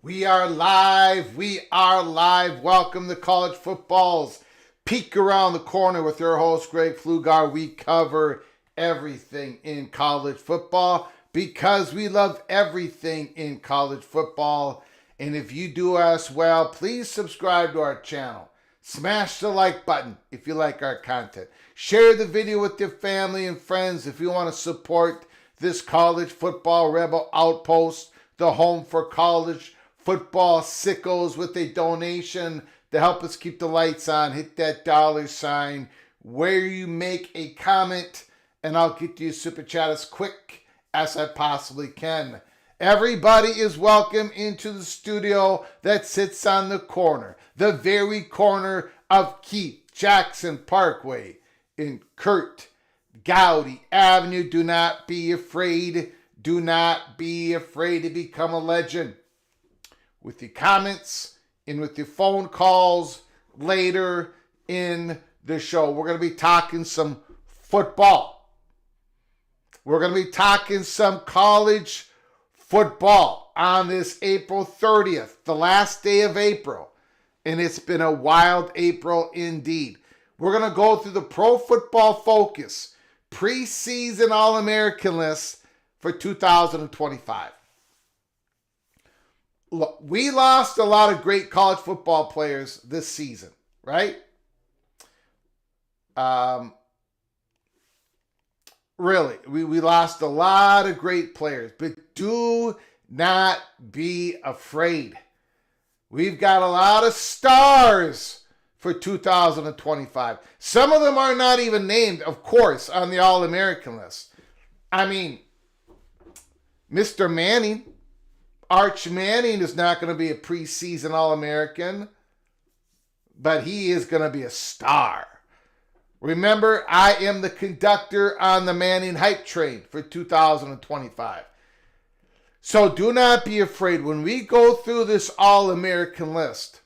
We are live. We are live. Welcome to College Football's Peek Around the Corner with your host, Greg Pflugar. We cover everything in college football because we love everything in college football. And if you do as well, please subscribe to our channel. Smash the like button if you like our content. Share the video with your family and friends if you want to support this college football rebel outpost, the home for college football sickos, with a donation to help us keep the lights on. Hit that $sign where you make a comment, and I'll get you a super chat as quick as I possibly can. Everybody is welcome into the studio that sits on the corner, the very corner of Keith Jackson Parkway in Kurt Gowdy Avenue. Do not be afraid. Do not be afraid to become a legend. With your comments and with your phone calls later in the show, we're going to be talking some football. We're going to be talking some college football on this April 30th, the last day of April. And it's been a wild April indeed. We're going to go through the Pro Football Focus preseason All-American list for 2025. Look, we lost a lot of great college football players this season, right? Really, we lost a lot of great players, but do not be afraid. We've got a lot of stars for 2025. Some of them are not even named, of course, on the All-American list. I mean, Mr. Manning, Arch Manning is not going to be a preseason All-American, but he is going to be a star. Remember, I am the conductor on the Manning hype train for 2025. So do not be afraid. When we go through this All-American list,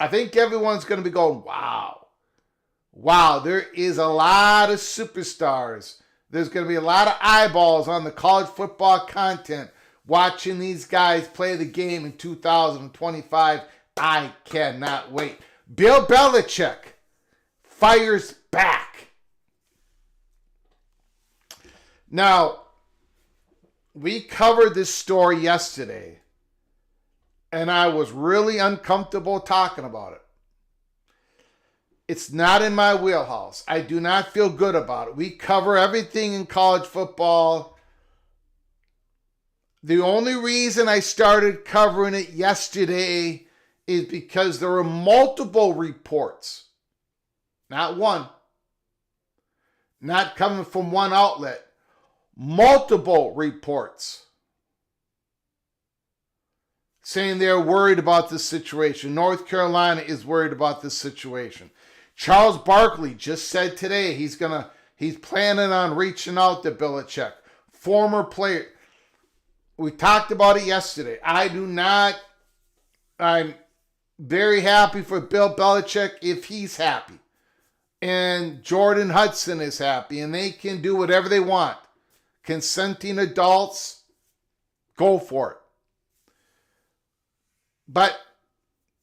I think everyone's going to be going, wow. Wow, there is a lot of superstars. There's going to be a lot of eyeballs on the college football content watching these guys play the game in 2025. I cannot wait. Bill Belichick fires back. Now, we covered this story yesterday, and I was really uncomfortable talking about it. It's not in my wheelhouse. I do not feel good about it. We cover everything in college football. The only reason I started covering it yesterday is because there were multiple reports. Not one. Not coming from one outlet. Multiple reports saying they're worried about this situation. North Carolina is worried about this situation. Charles Barkley just said today he's planning on reaching out to Belichick. Former player. We talked about it yesterday. I'm very happy for Bill Belichick if he's happy. And Jordan Hudson is happy. And they can do whatever they want. Consenting adults, go for it. But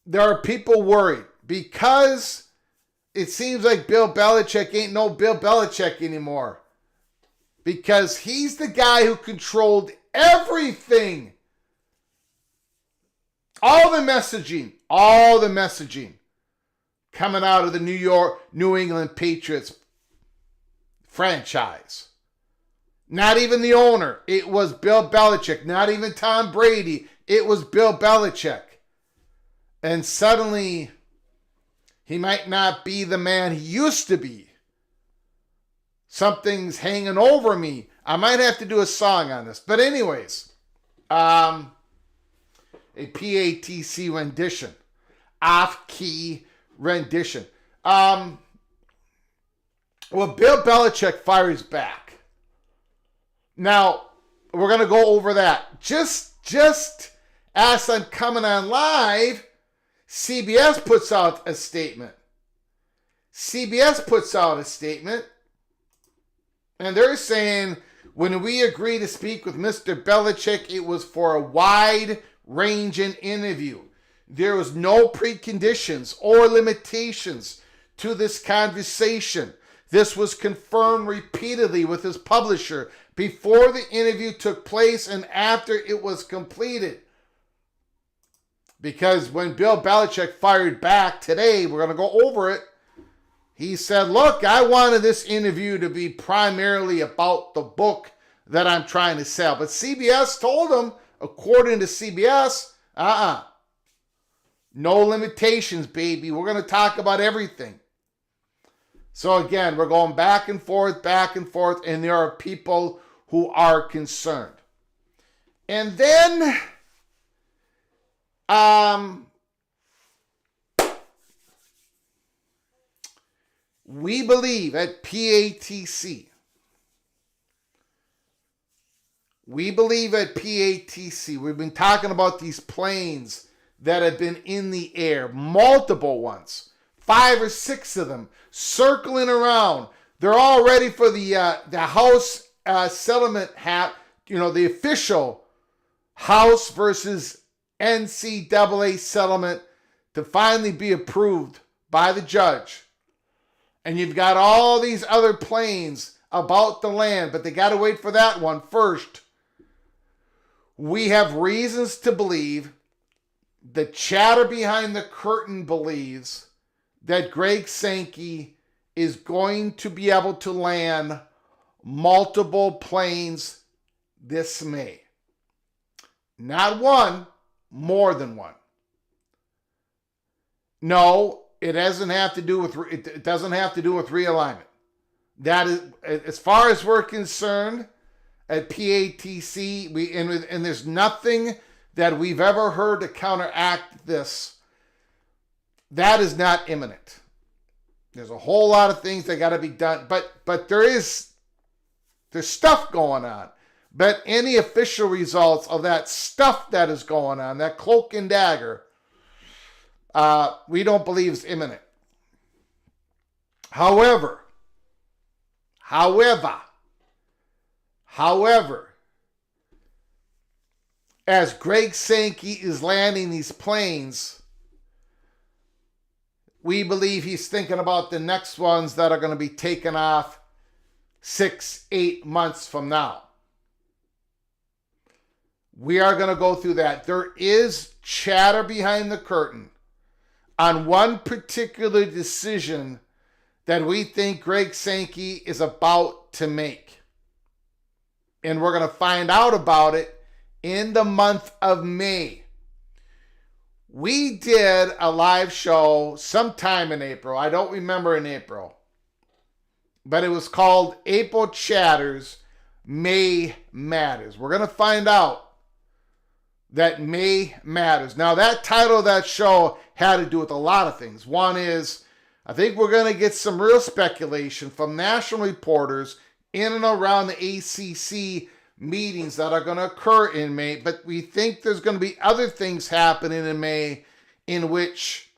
there are people worried because it seems like Bill Belichick ain't no Bill Belichick anymore. Because he's the guy who controlled everything. All the messaging coming out of the New England Patriots franchise. Not even the owner. It was Bill Belichick. Not even Tom Brady. It was Bill Belichick. And suddenly, he might not be the man he used to be. Something's hanging over me. I might have to do a song on this. But anyways, a PATC rendition. Off-key rendition. Well, Bill Belichick fires back. Now, we're going to go over that. Just as I'm coming on live, CBS puts out a statement. And they're saying, when we agreed to speak with Mr. Belichick, it was for a wide-ranging interview. There was no preconditions or limitations to this conversation. This was confirmed repeatedly with his publisher before the interview took place and after it was completed. Because when Bill Belichick fired back today, we're going to go over it. He said, look, I wanted this interview to be primarily about the book that I'm trying to sell. But CBS told him, according to CBS, no limitations, baby. We're going to talk about everything. So again, we're going back and forth, and there are people who are concerned. And then, we believe at PATC, we've been talking about these planes that have been in the air, multiple ones, 5 or 6 of them, circling around. They're all ready for the House settlement the official House versus NCAA settlement to finally be approved by the judge. And you've got all these other planes about to land, but they got to wait for that one first. We have reasons to believe, the chatter behind the curtain believes, that Greg Sankey is going to be able to land multiple planes this May. Not one, more than one. No, it doesn't have to do with realignment. That is, as far as we're concerned, at PATC, and there's nothing that we've ever heard to counteract this, that is not imminent. There's a whole lot of things that got to be done, but there's stuff going on. But any official results of that stuff that is going on, that cloak and dagger, we don't believe is imminent. However, as Greg Sankey is landing these planes, we believe he's thinking about the next ones that are going to be taken off 6-8 months from now. We are going to go through that. There is chatter behind the curtain on one particular decision that we think Greg Sankey is about to make. And we're going to find out about it in the month of May. We did a live show sometime in April. I don't remember in April. But it was called April Chatters, May Matters. We're going to find out that May matters. Now, that title of that show had to do with a lot of things. One is, I think we're going to get some real speculation from national reporters in and around the ACC meetings that are going to occur in May. But we think there's going to be other things happening in May in which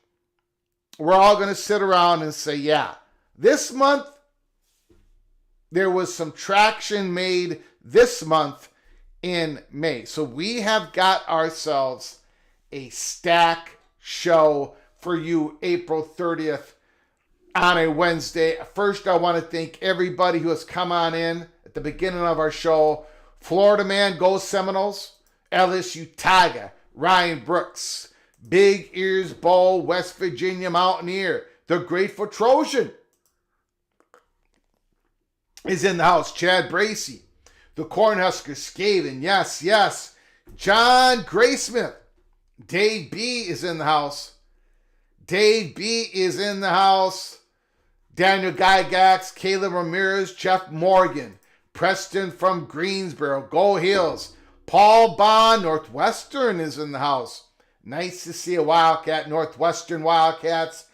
we're all going to sit around and say, yeah, this month, there was some traction made this month in May. So we have got ourselves a stack show for you April 30th on a Wednesday. First, I want to thank everybody who has come on in at the beginning of our show. Florida Man, Go Seminoles. LSU Tiger, Ryan Brooks. Big Ears Bo, West Virginia Mountaineer. The Grateful Trojan is in the house. Chad Bracey. The Cornhusker Skaven. Yes. John Graysmith. Dave B is in the house. Dave B is in the house. Daniel Gygax, Caleb Ramirez, Jeff Morgan. Preston from Greensboro. Go Hills. Paul Bond, Northwestern is in the house. Nice to see a Wildcat, Northwestern Wildcats.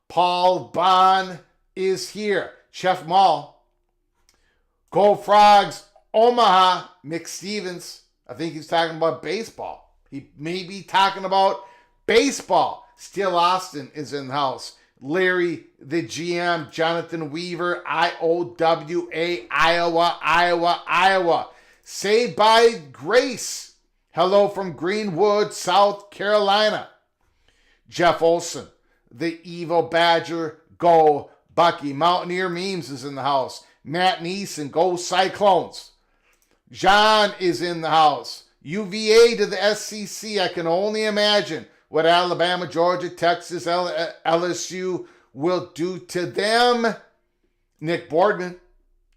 Paul Bond is here. Chef Mall. Gold Frogs, Omaha, Mick Stevens. I think he's talking about baseball. He may be talking about baseball. Steele Austin is in the house. Larry, the GM, Jonathan Weaver, IOWA, Iowa. Saved by Grace. Hello from Greenwood, South Carolina. Jeff Olson, the Evil Badger, Go Bucky. Mountaineer Memes is in the house. Matt Neeson, Go Cyclones. John is in the house. UVA to the SEC. I can only imagine what Alabama, Georgia, Texas, LSU will do to them. Nick Boardman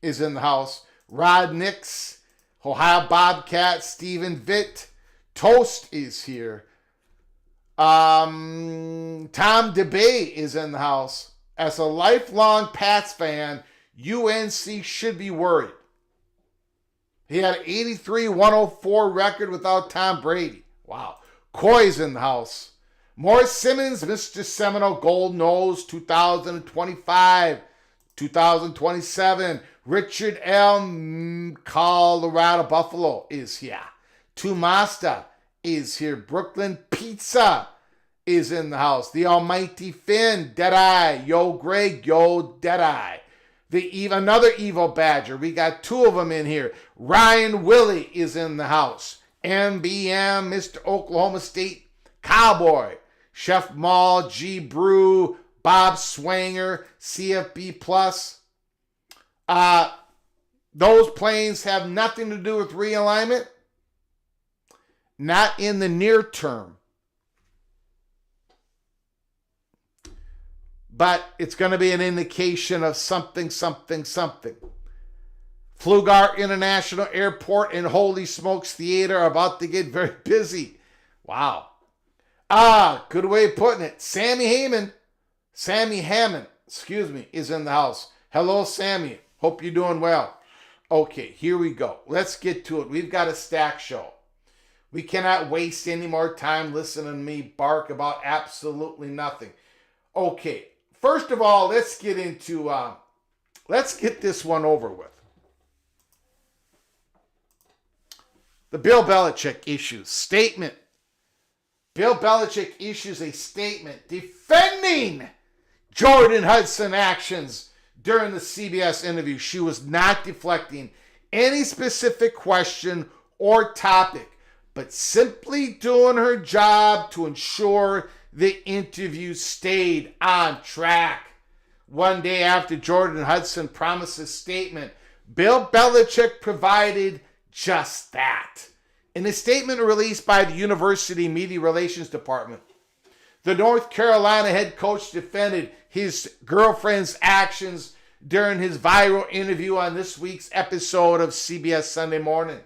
is in the house. Rod Nix, Ohio Bobcat, Stephen Vitt. Toast is here. Tom DeBay is in the house. As a lifelong Pats fan, UNC should be worried. He had an 83-104 record without Tom Brady. Wow. Coy's in the house. Morris Simmons, Mr. Seminole Gold Nose, 2025, 2027. Richard L. Colorado Buffalo is here. Tumasta is here. Brooklyn Pizza is in the house. The Almighty Finn, Deadeye. Yo, Greg, yo, Deadeye. Another Evil Badger. We got two of them in here. Ryan Willie is in the house. MBM, Mr. Oklahoma State Cowboy. Chef Mall, G Brew, Bob Swanger, CFB Plus. Those planes have nothing to do with realignment. Not in the near term. But it's going to be an indication of something. Pflugar International Airport and Holy Smokes Theater are about to get very busy. Wow. Good way of putting it. Sammy Hammond, is in the house. Hello, Sammy. Hope you're doing well. Okay, here we go. Let's get to it. We've got a stack show. We cannot waste any more time listening to me bark about absolutely nothing. Okay, first of all, let's get this one over with. The Bill Belichick issues statement. Bill Belichick issues a statement defending Jordan Hudson actions during the CBS interview. She was not deflecting any specific question or topic, but simply doing her job to ensure the interview stayed on track. One day after Jordan Hudson promised a statement, Bill Belichick provided just that. In a statement released by the University Media Relations Department, the North Carolina head coach defended his girlfriend's actions during his viral interview on this week's episode of CBS Sunday Morning.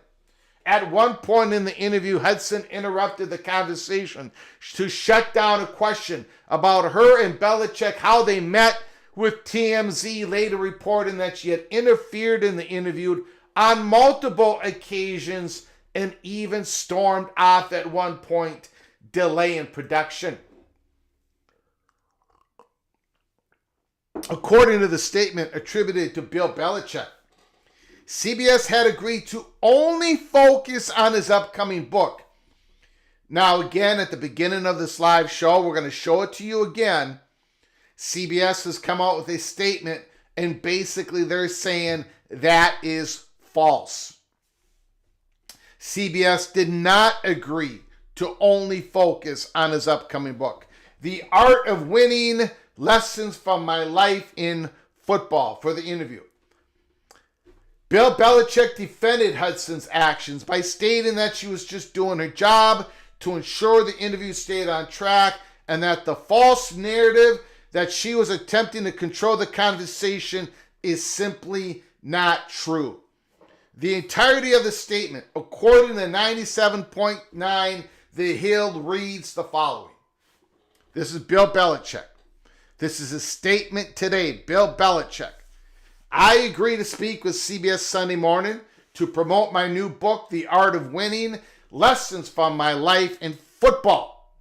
At one point in the interview, Hudson interrupted the conversation to shut down a question about her and Belichick, how they met, with TMZ later reporting that she had interfered in the interview on multiple occasions and even stormed off at one point, delaying production. According to the statement attributed to Bill Belichick, CBS had agreed to only focus on his upcoming book. Now, again, at the beginning of this live show, we're going to show it to you again. CBS has come out with a statement, and basically they're saying that is false. CBS did not agree to only focus on his upcoming book, The Art of Winning, Lessons from My Life in Football, for the interview. Bill Belichick defended Hudson's actions by stating that she was just doing her job to ensure the interview stayed on track, and that the false narrative that she was attempting to control the conversation is simply not true. The entirety of the statement, according to 97.9 The Hill, reads the following. This is Bill Belichick. This is a statement today. Bill Belichick. I agree to speak with CBS Sunday Morning to promote my new book, The Art of Winning, Lessons from My Life in Football.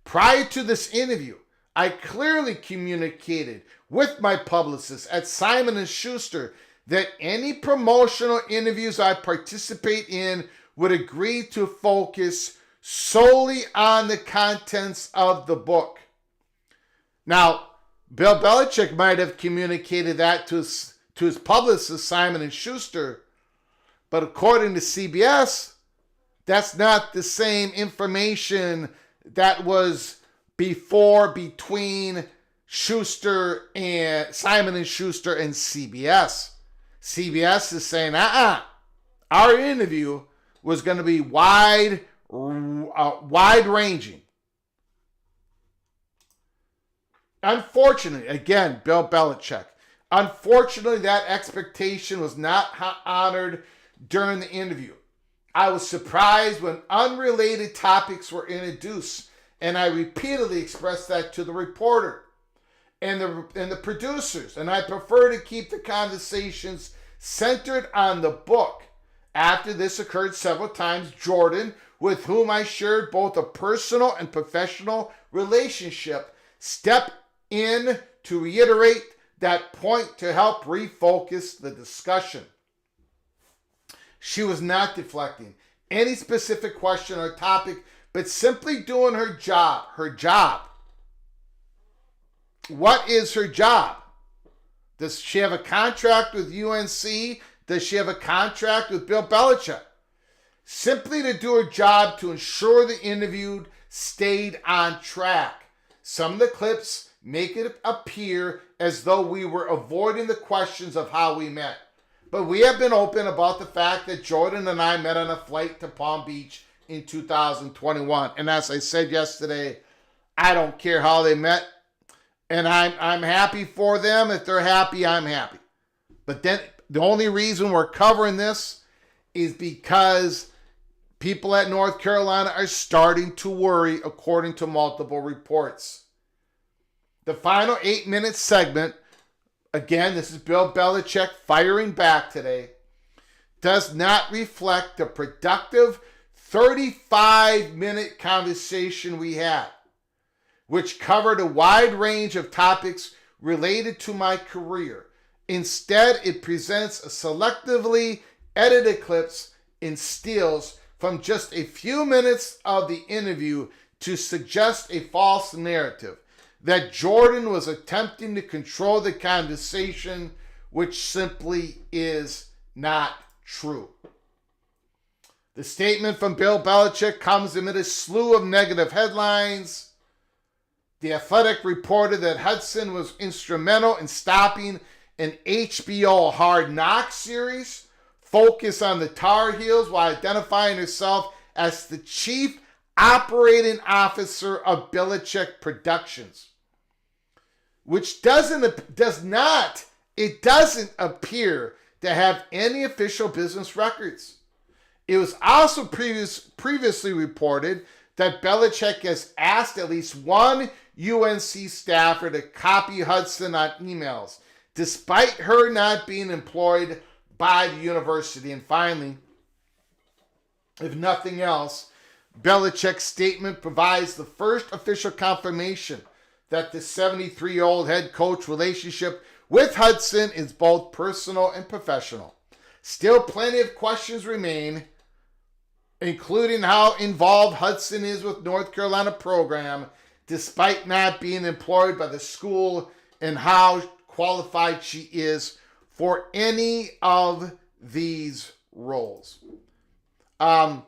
Prior to this interview, I clearly communicated with my publicist at Simon & Schuster that any promotional interviews I participate in would agree to focus solely on the contents of the book. Now, Bill Belichick might have communicated that to his publicist, Simon & Schuster, but according to CBS, that's not the same information that was between Schuster and Simon & Schuster and CBS. CBS is saying, our interview was going to be wide-ranging. Unfortunately, again, Bill Belichick, unfortunately, that expectation was not honored during the interview. I was surprised when unrelated topics were introduced, and I repeatedly expressed that to the reporter and the producers, and I prefer to keep the conversations centered on the book. After this occurred several times, Jordan, with whom I shared both a personal and professional relationship, stepped in to reiterate that point to help refocus the discussion. She was not deflecting any specific question or topic, but simply doing her job. Her job. What is her job? Does she have a contract with UNC? Does she have a contract with Bill Belichick? Simply to do her job to ensure the interview stayed on track. Some of the clips make it appear as though we were avoiding the questions of how we met. But we have been open about the fact that Jordan and I met on a flight to Palm Beach in 2021. And as I said yesterday, I don't care how they met. And I'm happy for them. If they're happy, I'm happy. But then the only reason we're covering this is because people at North Carolina are starting to worry, according to multiple reports. The final 8-minute segment, again, this is Bill Belichick firing back today, does not reflect the productive 35-minute conversation we had, which covered a wide range of topics related to my career. Instead, it presents a selectively edited clips and stills from just a few minutes of the interview to suggest a false narrative that Jordan was attempting to control the conversation, which simply is not true. The statement from Bill Belichick comes amid a slew of negative headlines. The Athletic reported that Hudson was instrumental in stopping an HBO Hard Knocks series focused on the Tar Heels while identifying herself as the chief operating officer of Belichick Productions, which doesn't appear to have any official business records. It was also previously reported that Belichick has asked at least one UNC staffer to copy Hudson on emails, despite her not being employed by the university. And finally, if nothing else, Belichick's statement provides the first official confirmation that the 73-year-old head coach relationship with Hudson is both personal and professional. Still, plenty of questions remain, including how involved Hudson is with North Carolina program, despite not being employed by the school, and how qualified she is for any of these roles. And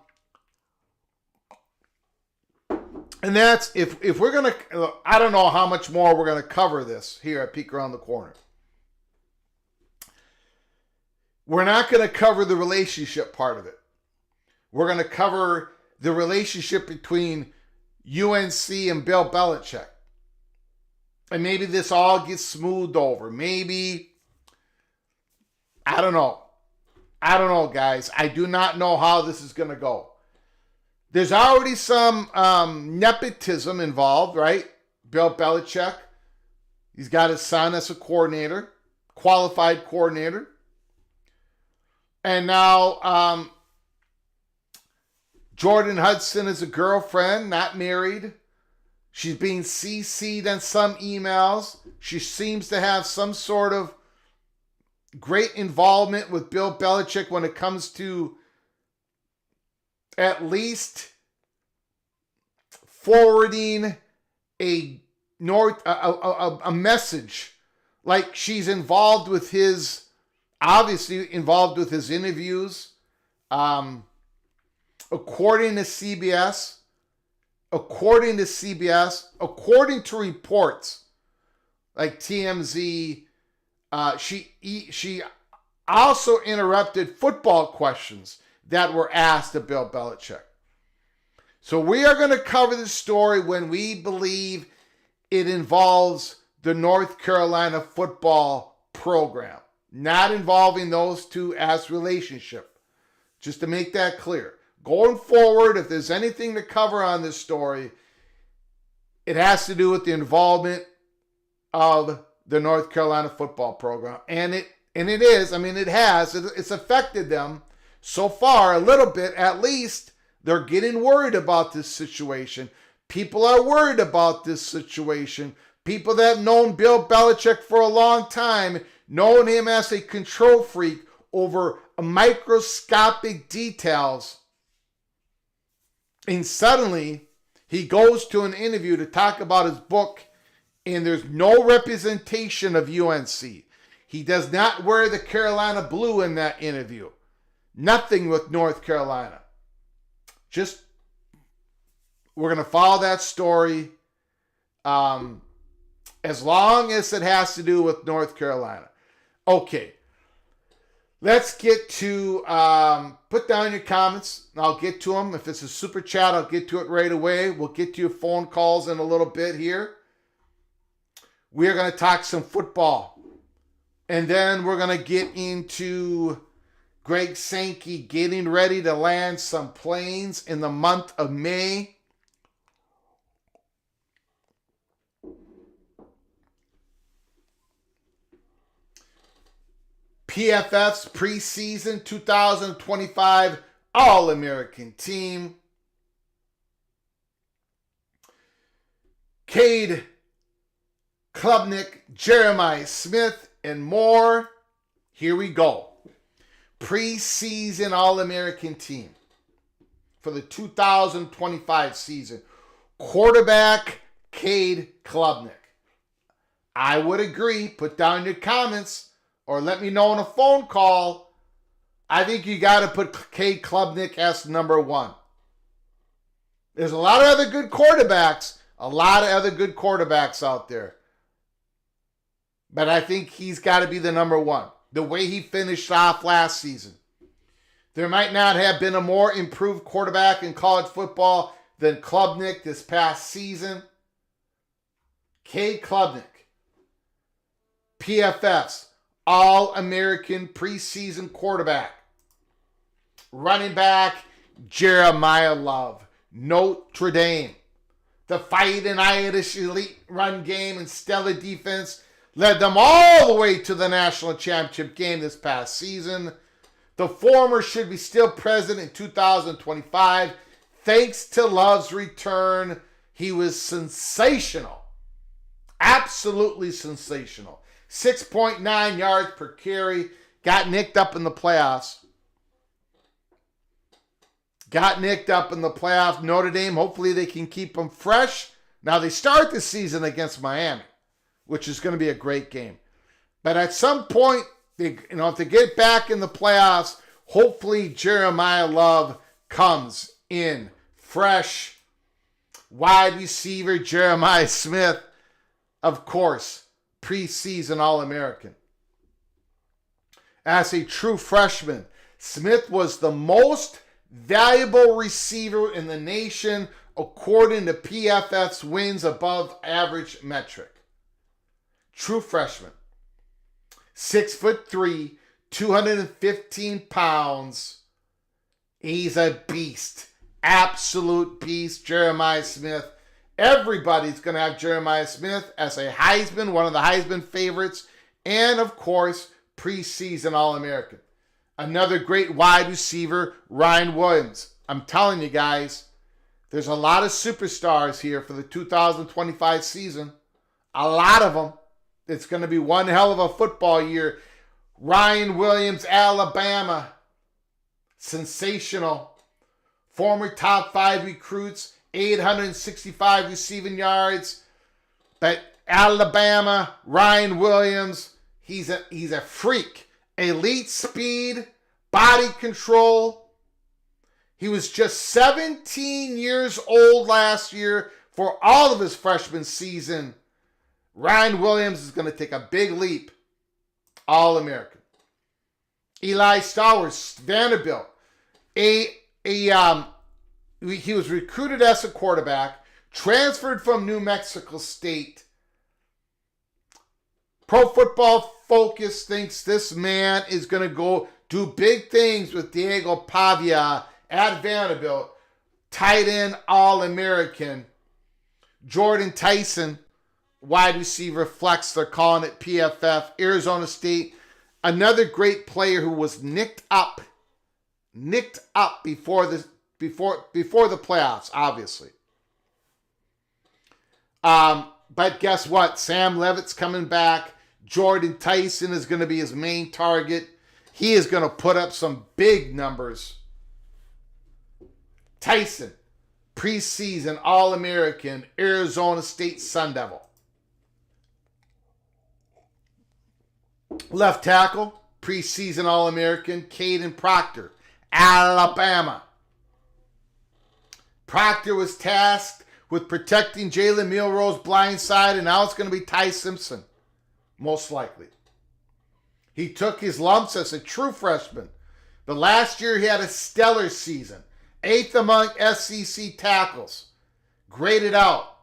that's, if we're going to, I don't know how much more we're going to cover this here at Peek Around the Corner. We're not going to cover the relationship part of it. We're going to cover the relationship between UNC and Bill Belichick. And maybe this all gets smoothed over. Maybe, I don't know. I don't know, guys. I do not know how this is going to go. There's already some nepotism involved, right? Bill Belichick. He's got his son as a coordinator, qualified coordinator. And now Jordan Hudson is a girlfriend, not married. She's being CC'd on some emails. She seems to have some sort of great involvement with Bill Belichick when it comes to at least forwarding a message. Like she's involved with his, obviously involved with his interviews. According to CBS, according to reports like TMZ, she also interrupted football questions that were asked of Bill Belichick. So we are going to cover this story when we believe it involves the North Carolina football program, not involving those two as relationship. Just to make that clear. Going forward, if there's anything to cover on this story, it has to do with the involvement of the North Carolina football program. And it is, I mean, it's affected them so far a little bit. At least they're getting worried about this situation. People are worried about this situation. People that have known Bill Belichick for a long time, known him as a control freak over microscopic details. And suddenly, he goes to an interview to talk about his book, and there's no representation of UNC. He does not wear the Carolina blue in that interview. Nothing with North Carolina. Just, we're going to follow that story as long as it has to do with North Carolina. Okay. Let's get to, put down your comments. I'll get to them. If it's a super chat, I'll get to it right away. We'll get to your phone calls in a little bit here. We're going to talk some football. And then we're going to get into Greg Sankey getting ready to land some planes in the month of May. PFF's Preseason 2025 All-American team. Cade Klubnik, Jeremiah Smith, and more. Here we go. Preseason All-American team for the 2025 season. Quarterback, Cade Klubnik. I would agree. Put down your comments or let me know on a phone call. I think you got to put Cade Klubnik as number one. There's a lot of other good quarterbacks. Out there. But I think he's got to be the number one. The way he finished off last season. There might not have been a more improved quarterback in college football than Klubnik this past season. Cade Klubnik. PFF's All-American preseason quarterback. Running back, Jeremiah Love. Notre Dame. The Fighting Irish elite run game and stellar defense led them all the way to the national championship game this past season. The former should be still present in 2025. Thanks to Love's return, he was sensational. Absolutely sensational. 6.9 yards per carry. Got nicked up in the playoffs. Notre Dame, hopefully they can keep them fresh. Now they start the season against Miami, which is going to be a great game. But at some point, if they get back in the playoffs, hopefully Jeremiah Love comes in fresh. Wide receiver Jeremiah Smith, of course, preseason All-American. As a true freshman, Smith was the most valuable receiver in the nation according to PFF's wins above average metric. True freshman. 6'3", 215 pounds. He's a beast. Absolute beast, Jeremiah Smith. Everybody's going to have Jeremiah Smith as a Heisman, one of the Heisman favorites, and of course, preseason All-American. Another great wide receiver, Ryan Williams. I'm telling you guys, there's a lot of superstars here for the 2025 season. A lot of them. It's going to be one hell of a football year. Ryan Williams, Alabama. Sensational. Former top 5 recruits, 865 receiving yards. But Alabama, Ryan Williams, he's a freak. Elite speed, body control. He was just 17 years old last year for all of his freshman season. Ryan Williams is going to take a big leap. All-American. Eli Stowers, Vanderbilt. He was recruited as a quarterback, transferred from New Mexico State. Pro Football Focus thinks this man is going to go do big things with Diego Pavia at Vanderbilt. Tight end All-American. Jordan Tyson, wide receiver flex, they're calling it PFF. Arizona State, another great player who was nicked up before the playoffs, obviously. But guess what? Sam Levitt's coming back. Jordan Tyson is going to be his main target. He is going to put up some big numbers. Tyson, preseason All-American, Arizona State Sun Devil. Left tackle, preseason All-American, Caden Proctor, Alabama. Proctor was tasked with protecting Jalen Milroe's blind side, and now it's going to be Ty Simpson, most likely. He took his lumps as a true freshman, but last year he had a stellar season. 8th among SEC tackles. Graded out.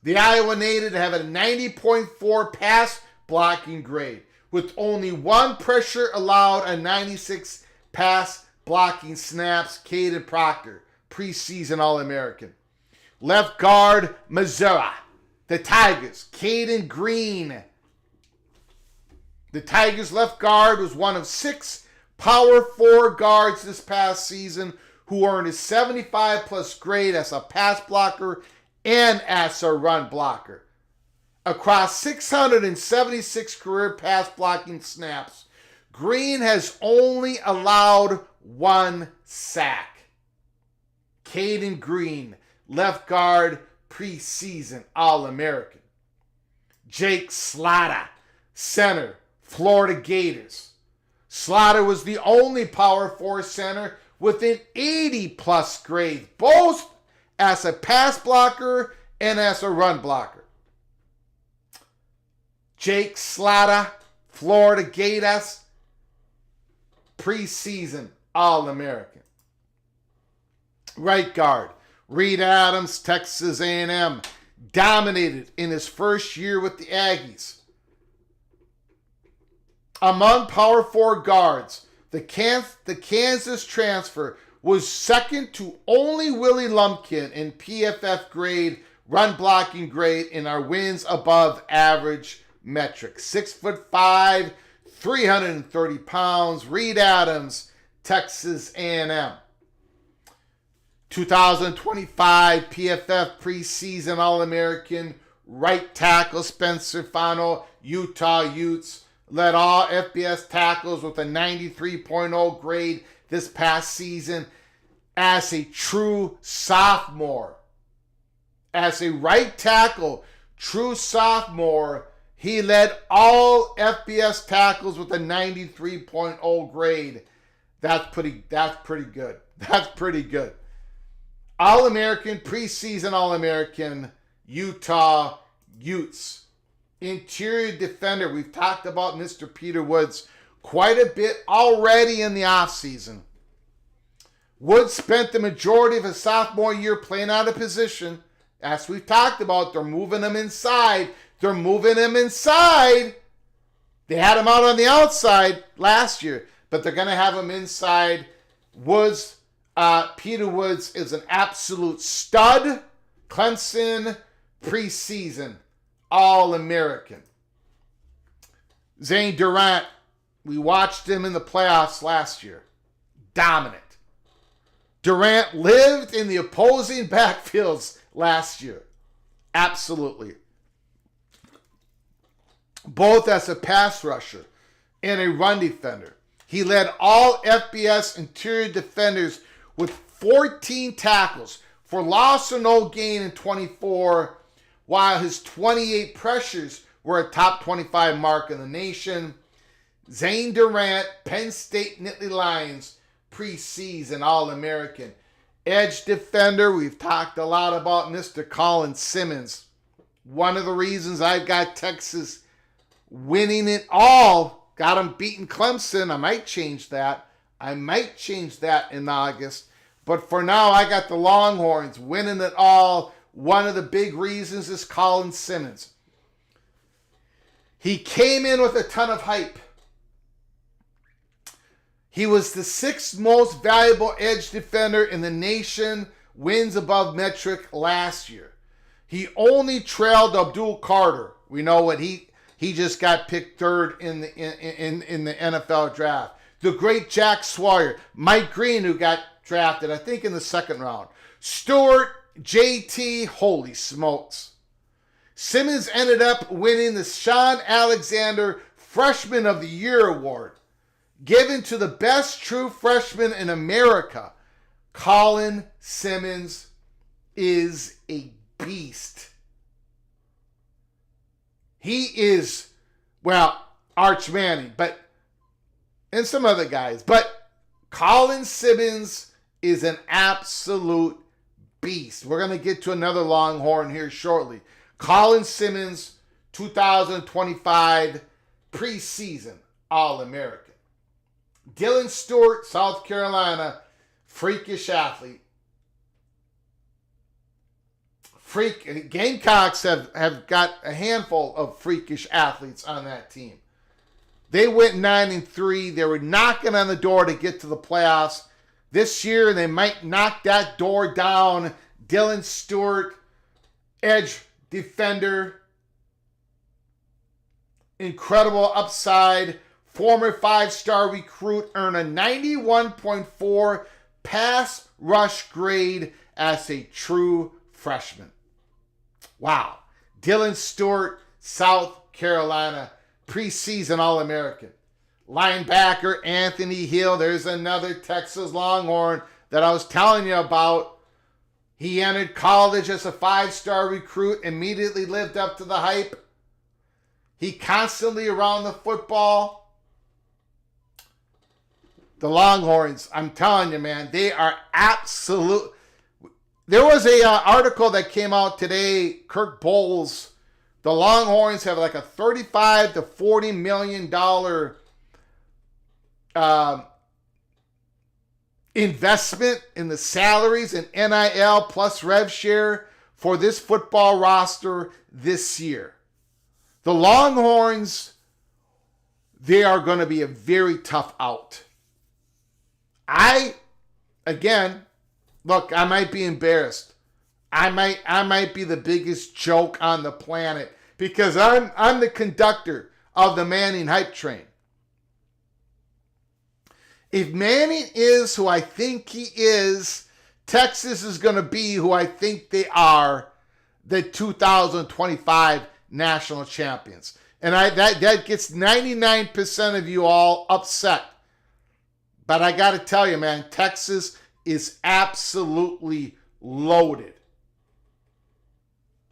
The Iowa native have a 90.4 pass blocking grade, with only one pressure allowed and 96 pass blocking snaps. Caden Proctor, preseason All-American. Left guard, Missouri. The Tigers, Kaden Green. The Tigers left guard was one of 6 Power 4 guards this past season who earned a 75 plus grade as a pass blocker and as a run blocker. Across 676 career pass blocking snaps, Green has only allowed 1 sack. Kaden Green, left guard, preseason All-American. Jake Slaughter, center, Florida Gators. Slaughter was the only Power 4 center with an 80-plus grade, both as a pass blocker and as a run blocker. Jake Slaughter, Florida Gators, preseason All-American. Right guard, Reed Adams, Texas A&M, dominated in his first year with the Aggies. Among Power 4 guards, the Kansas transfer was second to only Willie Lumpkin in PFF grade, run blocking grade, in our wins above average metric. 6'5", 330 pounds, Reed Adams, Texas A&M. 2025 PFF preseason All-American, right tackle Spencer Fano, Utah Utes, led all FBS tackles with a 93.0 grade this past season as a true sophomore. As a right tackle, true sophomore, he led all FBS tackles with a 93.0 grade. That's pretty good. That's pretty good. All-American, preseason All-American, Utah Utes. Interior defender, we've talked about Mr. Peter Woods quite a bit already in the offseason. Woods spent the majority of his sophomore year playing out of position. As we've talked about, they're moving him inside. They had him out on the outside last year, but they're going to have him inside. Woods, Peter Woods is an absolute stud. Clemson, preseason All-American. Zane Durant, we watched him in the playoffs last year. Dominant. Durant lived in the opposing backfields last year. Absolutely. Both as a pass rusher and a run defender. He led all FBS interior defenders with 14 tackles for loss or no gain in 24, while his 28 pressures were a top 25 mark in the nation. Zane Durant, Penn State Nittany Lions, preseason All-American. Edge defender, we've talked a lot about Mr. Colin Simmons. One of the reasons I've got Texas winning it all, got them beating Clemson. I might change that in August. But for now, I got the Longhorns winning it all. One of the big reasons is Colin Simmons. He came in with a ton of hype. He was the 6th most valuable edge defender in the nation, wins above metric last year. He only trailed Abdul Carter. We know what he just got picked 3rd in the NFL draft. The great Jack Swire, Mike Green, who got drafted, I think, in the 2nd round. Stewart, JT, holy smokes. Simmons ended up winning the Sean Alexander Freshman of the Year award, given to the best true freshman in America. Colin Simmons is a beast. He is, well, Arch Manning, and some other guys, but Colin Simmons is an absolute beast. We're going to get to another Longhorn here shortly. Colin Simmons, 2025 preseason All-American. Dylan Stewart, South Carolina, freakish athlete. Gamecocks have got a handful of freakish athletes on that team. They went 9-3. They were knocking on the door to get to the playoffs. This year, they might knock that door down. Dylan Stewart, edge defender. Incredible upside. former 5-star recruit, earned a 91.4 pass rush grade as a true freshman. Wow. Dylan Stewart, South Carolina, preseason All-American. Linebacker Anthony Hill, there's another Texas Longhorn that I was telling you about. He entered college as a 5-star recruit, immediately lived up to the hype. He constantly around the football. The Longhorns, I'm telling you, man, they are absolute. There was a article that came out today, Kirk Bowles. The Longhorns have like a $35 to $40 million investment in the salaries and NIL plus rev share for this football roster this year. The Longhorns, they are going to be a very tough out. Look, I might be embarrassed. I might be the biggest joke on the planet because I'm the conductor of the Manning hype train. If Manning is who I think he is, Texas is going to be who I think they are, the 2025 national champions. And that gets 99% of you all upset. But I got to tell you, man, Texas is absolutely loaded.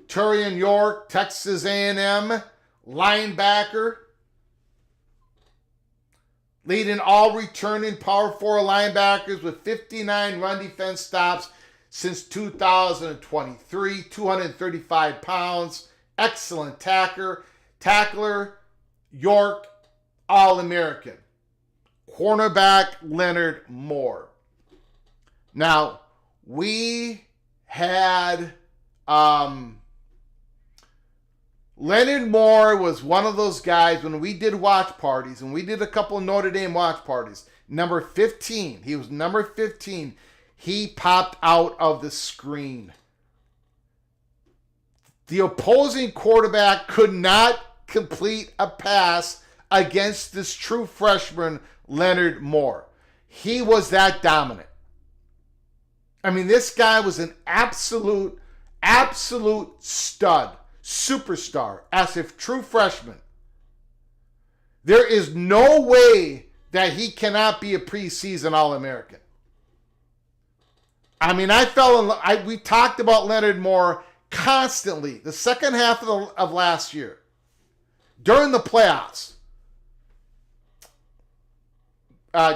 Turian York, Texas A&M, linebacker, leading all returning Power 4 linebackers with 59 run defense stops since 2023, 235 pounds, excellent tackler, York, All-American. Cornerback Leonard Moore. Now, we had Leonard Moore was one of those guys when we did watch parties, and we did a couple of Notre Dame watch parties. Number 15. He was number 15. He popped out of the screen. The opposing quarterback could not complete a pass against this true freshman, Leonard Moore. He was that dominant. I mean, this guy was an absolute stud, superstar, as if true freshman. There is no way that he cannot be a preseason All-American. I mean, we talked about Leonard Moore constantly the second half of last year during the playoffs.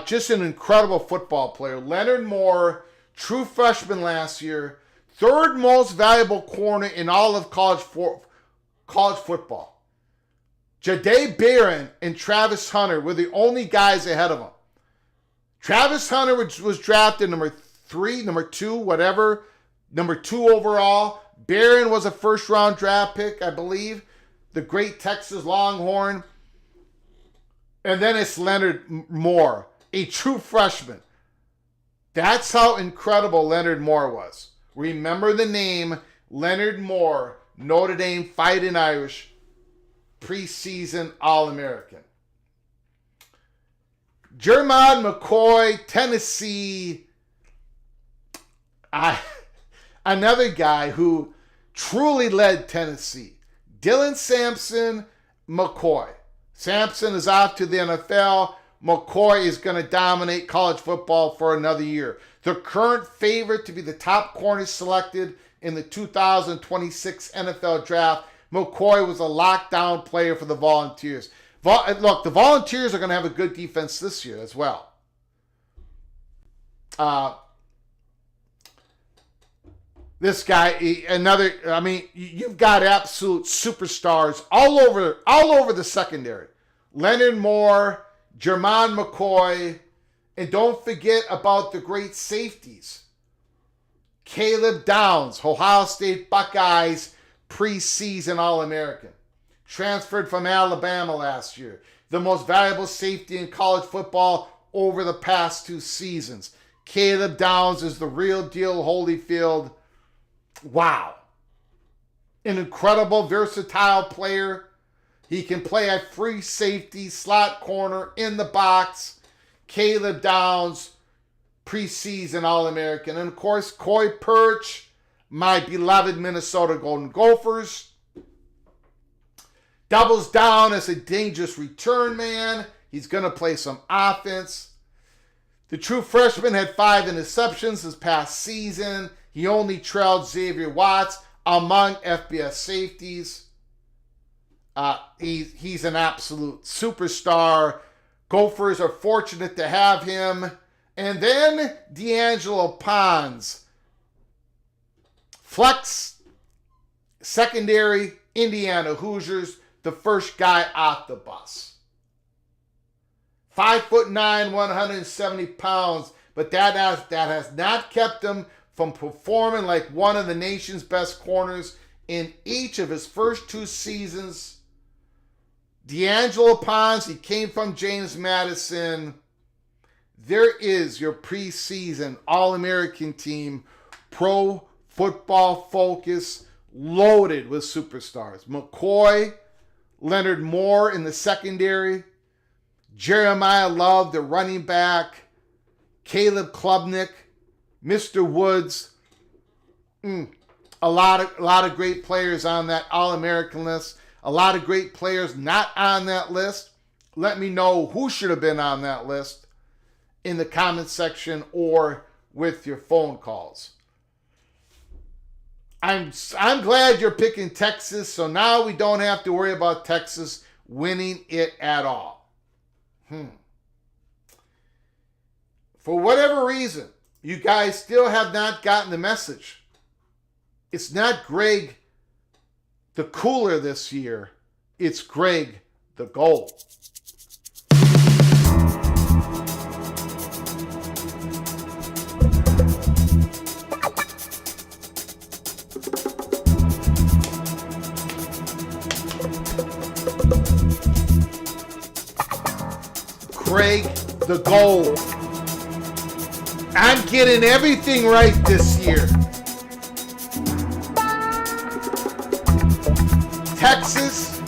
Just an incredible football player. Leonard Moore, true freshman last year, third most valuable corner in all of college football. Jahdae Barron and Travis Hunter were the only guys ahead of him. Travis Hunter was drafted number 2 overall. Barron was a first-round draft pick, I believe. The great Texas Longhorn. And then it's Leonard Moore, a true freshman. That's how incredible Leonard Moore was. Remember the name, Leonard Moore, Notre Dame Fighting Irish, preseason All-American. Jermod McCoy, Tennessee. Another guy who truly led Tennessee. Dylan Sampson, McCoy. Sampson is off to the NFL. McCoy is going to dominate college football for another year. The current favorite to be the top corner selected in the 2026 NFL draft. McCoy was a lockdown player for the Volunteers. Look, the Volunteers are going to have a good defense this year as well. This guy, you've got absolute superstars all over the secondary. Leonard Moore, Jermon McCoy, and don't forget about the great safeties. Caleb Downs, Ohio State Buckeyes, preseason All-American. Transferred from Alabama last year. The most valuable safety in college football over the past 2 seasons. Caleb Downs is the real deal, Holyfield. Wow. An incredible, versatile player. He can play at free safety, slot corner, in the box. Caleb Downs, preseason All-American. And, of course, Coy Perch, my beloved Minnesota Golden Gophers. Doubles down as a dangerous return man. He's going to play some offense. The true freshman had 5 interceptions this past season. He only trailed Xavier Watts among FBS safeties. He's an absolute superstar. Gophers are fortunate to have him. And then D'Angelo Pons. Flex, secondary, Indiana Hoosiers, the first guy off the bus. 5'9", 170 pounds, but that has not kept him from performing like one of the nation's best corners in each of his first 2 seasons. D'Angelo Pons, he came from James Madison. There is your preseason All-American team, Pro Football Focus, loaded with superstars. McCoy, Leonard Moore in the secondary, Jeremiah Love, the running back, Caleb Klubnik, Mr. Woods. A lot of great players on that All-American list. A lot of great players not on that list. Let me know who should have been on that list in the comment section or with your phone calls. I'm glad you're picking Texas, so now we don't have to worry about Texas winning it at all. For whatever reason, you guys still have not gotten the message. It's not Greg the Cooler this year. It's Greg the Goal. Greg the Goal. I'm getting everything right this year. Texas,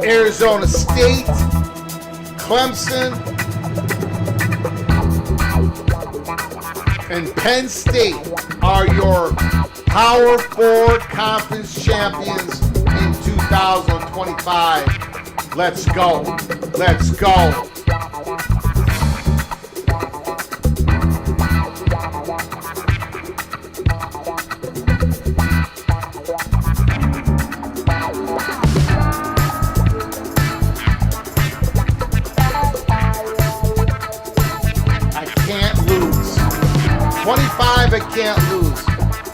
Arizona State, Clemson, and Penn State are your Power 4 conference champions in 2025. Let's go. Let's go. I can't lose.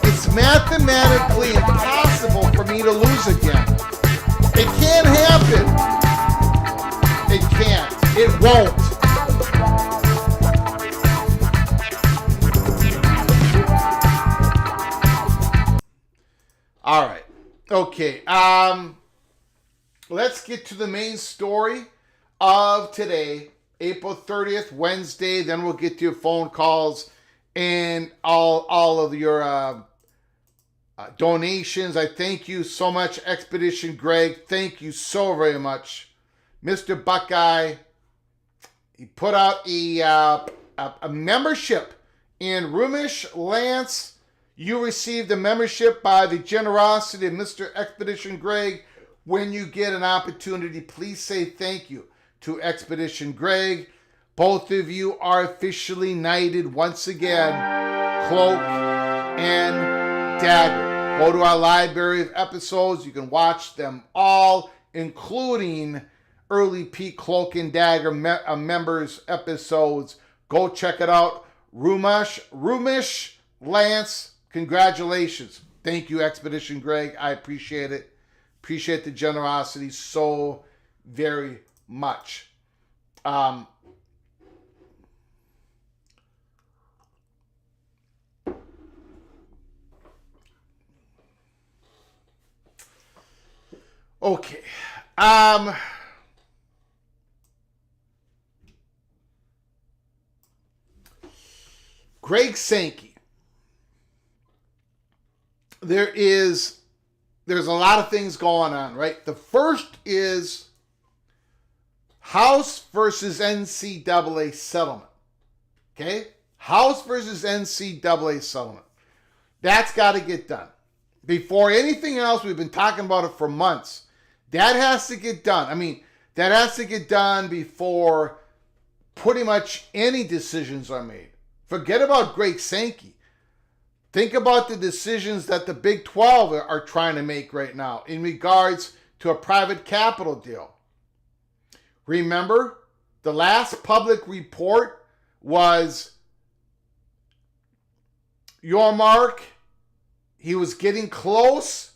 It's mathematically impossible for me to lose again. It can't happen. It can't. It won't. All right. Okay. Let's get to the main story of today, April 30th, Wednesday. Then we'll get to your phone calls and all of your donations. I thank you so much, Expedition Greg. Thank you so very much. Mr. Buckeye, he put out a membership in Rumish. Lance, you received a membership by the generosity of Mr. Expedition Greg. When you get an opportunity, please say thank you to Expedition Greg. Both of you are officially knighted once again, Cloak and Dagger. Go to our library of episodes. You can watch them all, including early Pete Cloak and Dagger members episodes. Go check it out. Rumish, Lance, congratulations. Thank you, Expedition Greg. I appreciate it. Appreciate the generosity so very much. Okay. Greg Sankey. There is there's a lot of things going on, right? The first is House versus NCAA settlement. Okay? House versus NCAA settlement. That's got to get done. Before anything else, we've been talking about it for months. That has to get done. I mean, that has to get done before pretty much any decisions are made. Forget about Greg Sankey. Think about the decisions that the Big 12 are trying to make right now in regards to a private capital deal. Remember, the last public report was your mark. He was getting close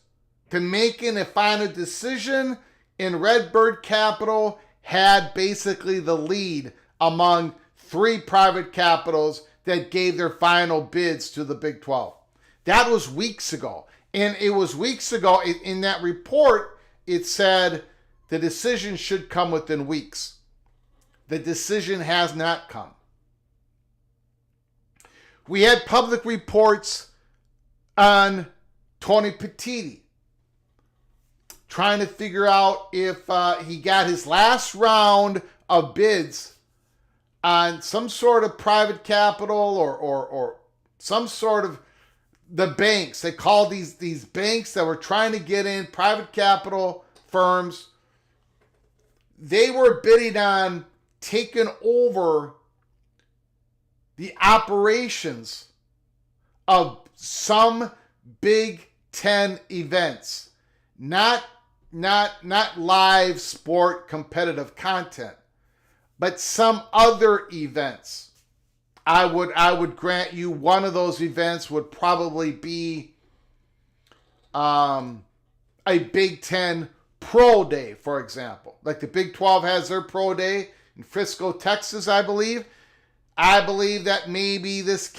to making a final decision, and Redbird Capital had basically the lead among 3 private capitals that gave their final bids to the Big 12. That was weeks ago. And it was weeks ago, in that report, it said the decision should come within weeks. The decision has not come. We had public reports on Tony Petitti trying to figure out if he got his last round of bids on some sort of private capital or some sort of the banks. They called these banks that were trying to get in, private capital firms. They were bidding on taking over the operations of some Big Ten events, not live sport competitive content, but some other events. I would grant you one of those events would probably be a Big Ten Pro Day, for example. Like the Big 12 has their Pro Day in Frisco, Texas, I believe. I believe that maybe these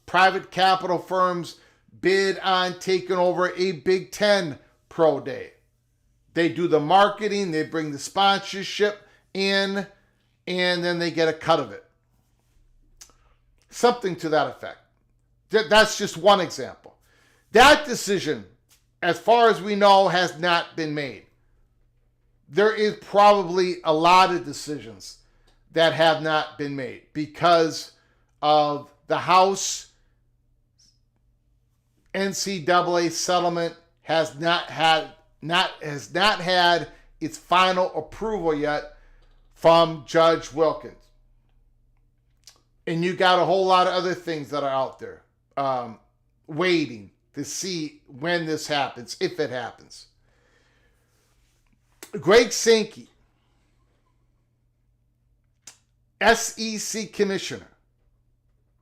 private capital firms bid on taking over a Big Ten Pro Day. They do the marketing, they bring the sponsorship in, and then they get a cut of it. Something to that effect. That's just one example. That decision, as far as we know, has not been made. There is probably a lot of decisions that have not been made because of the House NCAA settlement has not had its final approval yet from Judge Wilkins. And you got a whole lot of other things that are out there waiting to see when this happens, if it happens. Greg Sankey, SEC commissioner.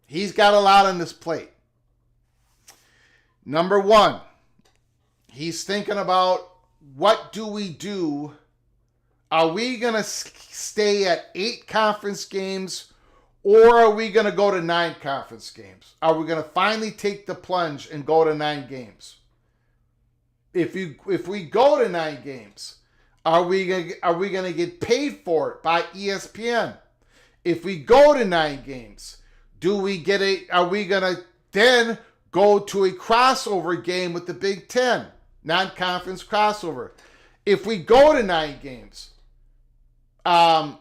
He's got a lot on his plate. Number one, he's thinking about what do we do? Are we going to stay at 8 conference games or are we going to go to 9 conference games? Are we going to finally take the plunge and go to 9 games? If we go to 9 games, are we going to get paid for it by ESPN? If we go to 9 games, are we going to then go to a crossover game with the Big Ten, non-conference crossover? If we go to 9 games, what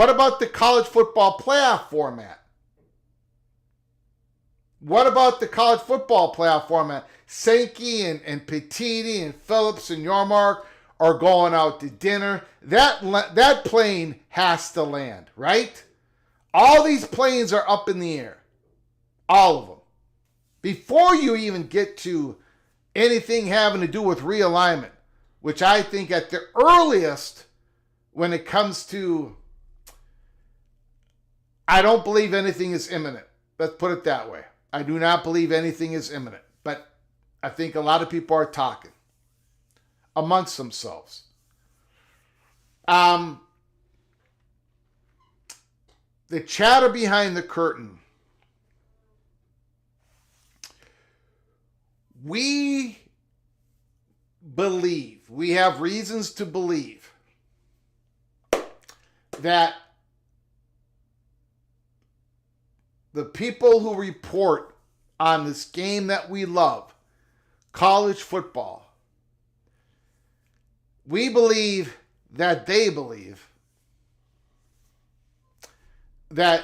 about the college football playoff format? What about the college football playoff format? Sankey and Petitti and Phillips and Yormark are going out to dinner. That plane has to land, right? All these planes are up in the air. All of them. Before you even get to anything having to do with realignment, which I think at the earliest, when it comes to, I don't believe anything is imminent. Let's put it that way. I do not believe anything is imminent. But I think a lot of people are talking amongst themselves. The chatter behind the curtain. We have reasons to believe that the people who report on this game that we love, college football, we believe that they believe that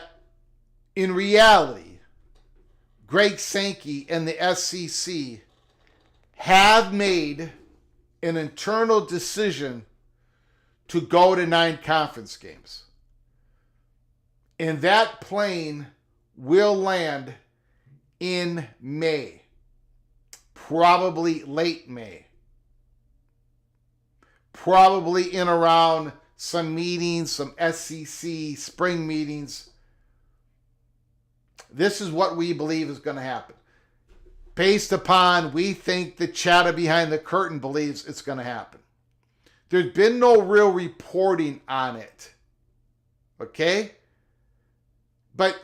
in reality, Greg Sankey and the SEC have made an internal decision to go to 9 conference games. And that plane will land in May, probably late May, probably in around some meetings, some SEC spring meetings. This is what we believe is going to happen. Based upon, we think the chatter behind the curtain believes it's going to happen. There's been no real reporting on it. Okay? But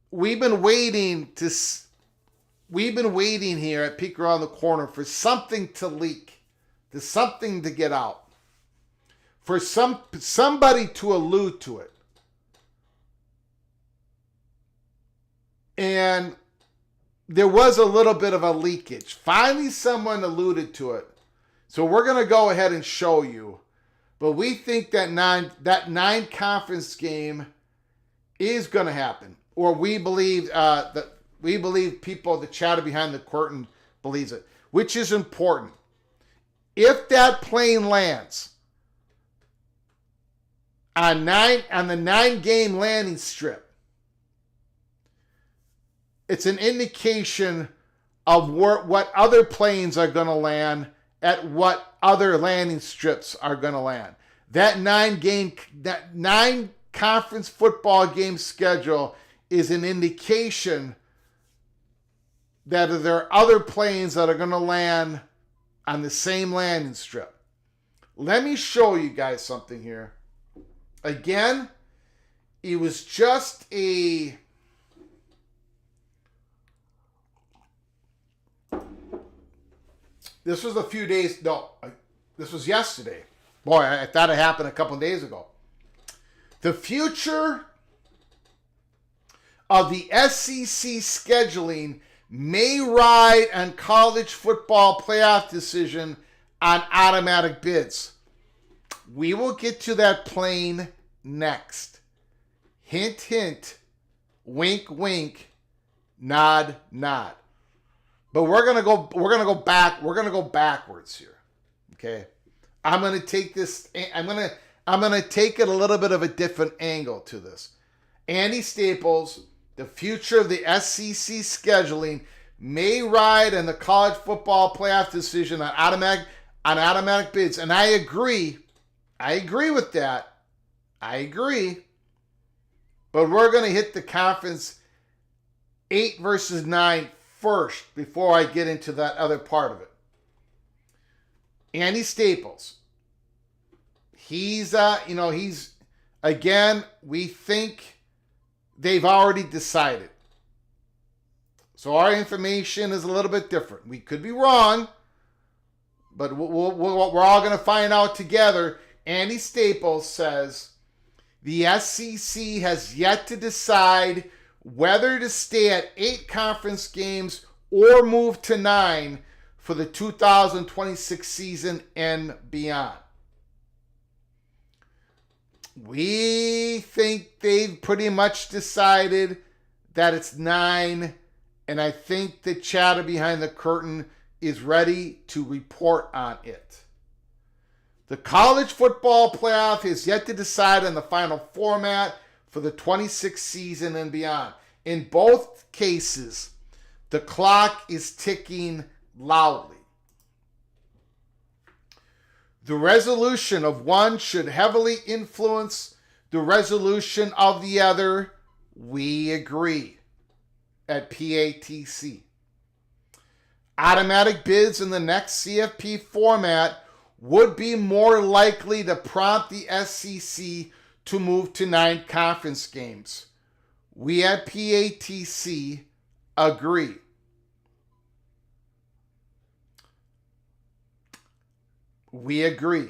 we've been waiting here at Peek Around the Corner for something to leak, for something to get out, for somebody to allude to it. And there was a little bit of a leakage. Finally, someone alluded to it. So we're going to go ahead and show you. But we think that nine conference game is going to happen. Or we believe people, the chatter behind the curtain believes it, which is important. If that plane lands on the 9-game landing strip, it's an indication of what other planes are going to land at what other landing strips are going to land. That 9 conference football game schedule is an indication that there are other planes that are going to land on the same landing strip. Let me show you guys something here. Again, it was just a... This was a few days... No, this was yesterday. Boy, I thought it happened a couple of days ago. The future of the SEC scheduling may ride on college football playoff decision on automatic bids. We will get to that plane next. Hint, hint. Wink, wink. Nod, nod. But we're gonna go backwards here. Okay? I'm gonna take this. I'm gonna take it a little bit of a different angle to this. Andy Staples, the future of the SEC scheduling may ride on the college football playoff decision on automatic bids, and I agree. I agree with that. I agree. But we're gonna hit the conference 8 versus 9 first before I get into that other part of it. Andy Staples. He's again, we think they've already decided. So our information is a little bit different. We could be wrong, but we're all going to find out together. Andy Staples says the SEC has yet to decide whether to stay at 8 conference games or move to 9 for the 2026 season and beyond. We think they've pretty much decided that it's 9, and I think the chatter behind the curtain is ready to report on it. The college football playoff is yet to decide on the final format for the 26th season and beyond. In both cases, the clock is ticking loudly. The resolution of one should heavily influence the resolution of the other. We agree at PATC. Automatic bids in the next CFP format would be more likely to prompt the SEC to move to 9 conference games. We at PATC agree. We agree.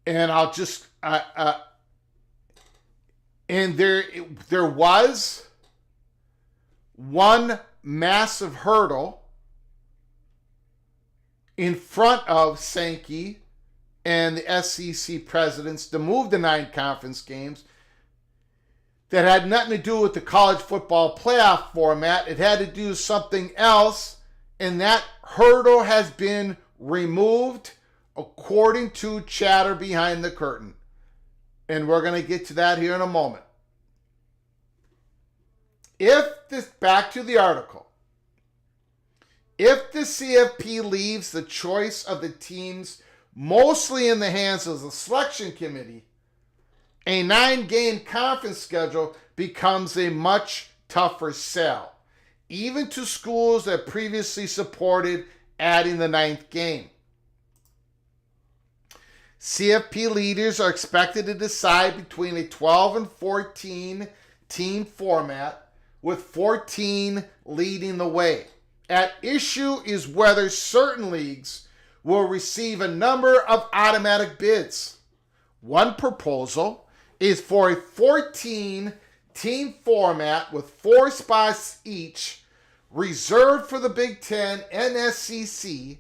And I'll just, And there was one massive hurdle in front of Sankey and the SEC presidents to move the 9 conference games that had nothing to do with the college football playoff format. It had to do with something else, and that hurdle has been removed according to chatter behind the curtain. And we're going to get to that here in a moment. Back to the article. If the CFP leaves the choice of the teams mostly in the hands of the selection committee, a 9-game conference schedule becomes a much tougher sell, even to schools that previously supported adding the 9th game. CFP leaders are expected to decide between a 12 and 14 team format, with 14 leading the way. At issue is whether certain leagues will receive a number of automatic bids. One proposal is for a 14-team format with 4 spots each reserved for the Big Ten and SEC,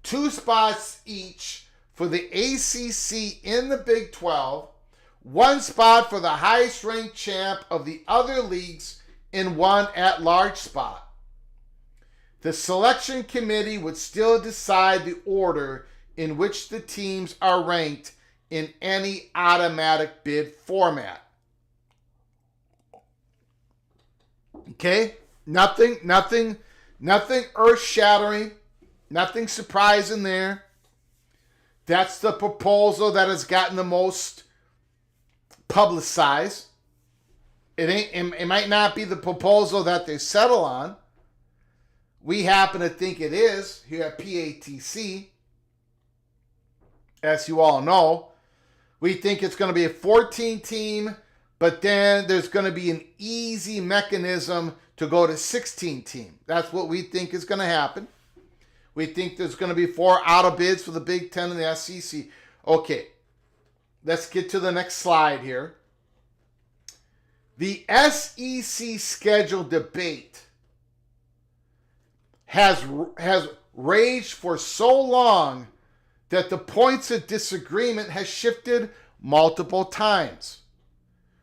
2 spots each for the ACC in the Big 12, 1 spot for the highest-ranked champ of the other leagues, and 1 at-large spot. The selection committee would still decide the order in which the teams are ranked in any automatic bid format. Okay? Nothing earth-shattering, nothing surprising there. That's the proposal that has gotten the most publicized. It might not be the proposal that they settle on. We happen to think it is here at PATC. As you all know, we think it's going to be a 14-team, but then there's going to be an easy mechanism to go to 16-team. That's what we think is going to happen. We think there's going to be 4 auto bids for the Big Ten and the SEC. Okay, let's get to the next slide here. The SEC schedule debate has raged for so long that the points of disagreement has shifted multiple times.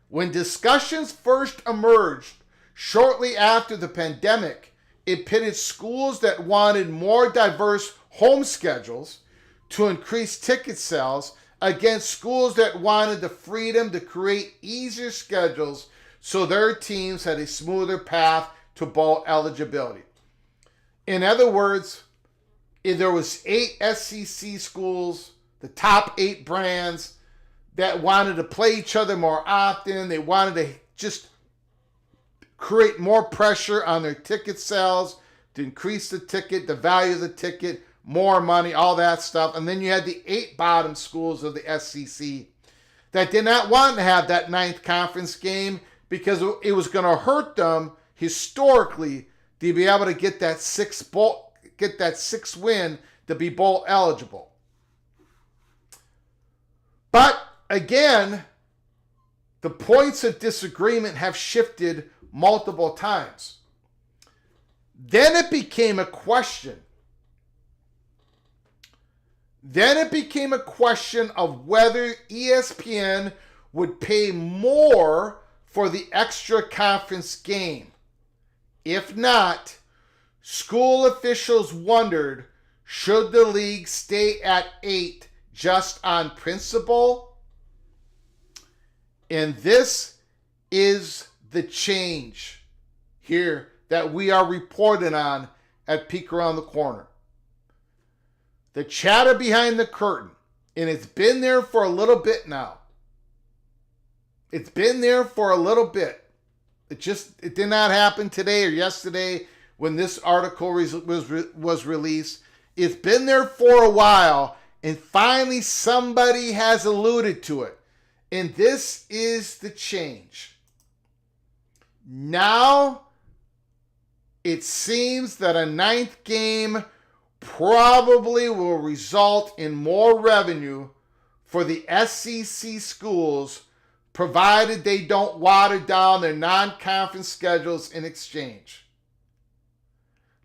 When discussions first emerged shortly after the pandemic, it pitted schools that wanted more diverse home schedules to increase ticket sales against schools that wanted the freedom to create easier schedules so their teams had a smoother path to bowl eligibility. In other words, if there was 8 SEC schools, the top 8 brands that wanted to play each other more often, they wanted to just create more pressure on their ticket sales to increase the value of the ticket, more money, all that stuff. And then you had the 8 bottom schools of the SEC that did not want to have that 9th conference game because it was going to hurt them historically to be able to get that 6th win to be bowl eligible. But again, the points of disagreement have shifted multiple times. Then it became a question. Of whether ESPN would pay more for the extra conference game. If not, school officials wondered, should the league stay at 8 just on principle? And this is the change here that we are reporting on at Peek Around the Corner. The chatter behind the curtain, and it's been there for a little bit now. It's been there for a little bit. It did not happen today or yesterday when this article was released. It's been there for a while, and finally somebody has alluded to it. And this is the change. Now, it seems that a 9th game probably will result in more revenue for the SEC schools provided they don't water down their non-conference schedules in exchange.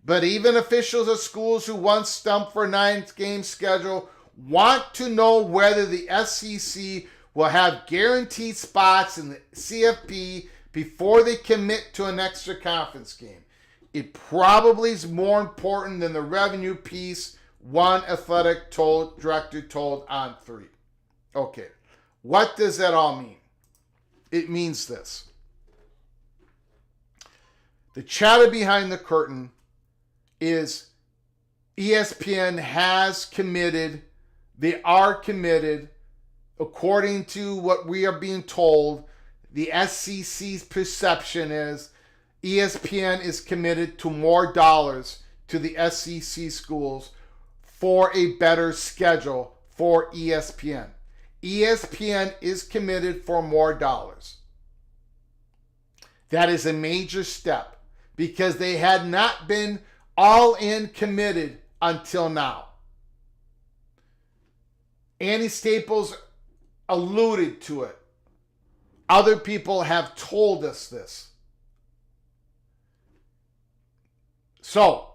But even officials at schools who once stumped for a 9-game schedule want to know whether the SEC will have guaranteed spots in the CFP before they commit to an extra conference game. It probably is more important than the revenue piece, one athletic director told On 3. Okay, what does that all mean? It means this. The chatter behind the curtain is ESPN has committed, they are committed, according to what we are being told, the SEC's perception is ESPN is committed to more dollars to the SEC schools for a better schedule for ESPN. ESPN is committed for more dollars. That is a major step because they had not been all in committed until now. Andy Staples alluded to it. Other people have told us this. So,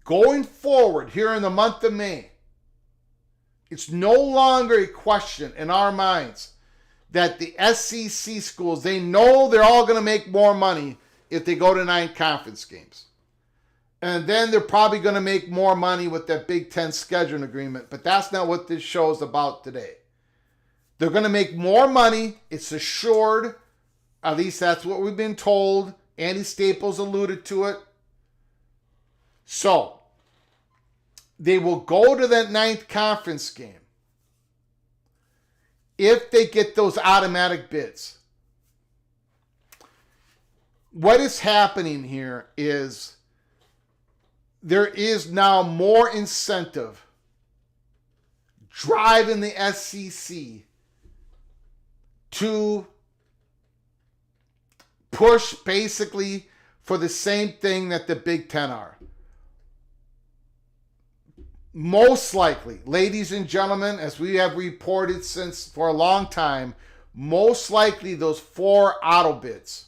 going forward here in the month of May, it's no longer a question in our minds that the SEC schools, they know they're all going to make more money if they go to 9 conference games. And then they're probably going to make more money with that Big Ten scheduling agreement. But that's not what this show is about today. They're going to make more money. It's assured. At least that's what we've been told. Andy Staples alluded to it. So, they will go to that 9th conference game if they get those automatic bids. What is happening here is there is now more incentive driving the SEC to push basically for the same thing that the Big Ten are. Most likely, ladies and gentlemen, as we have reported since for a long time, most likely those 4 auto bids.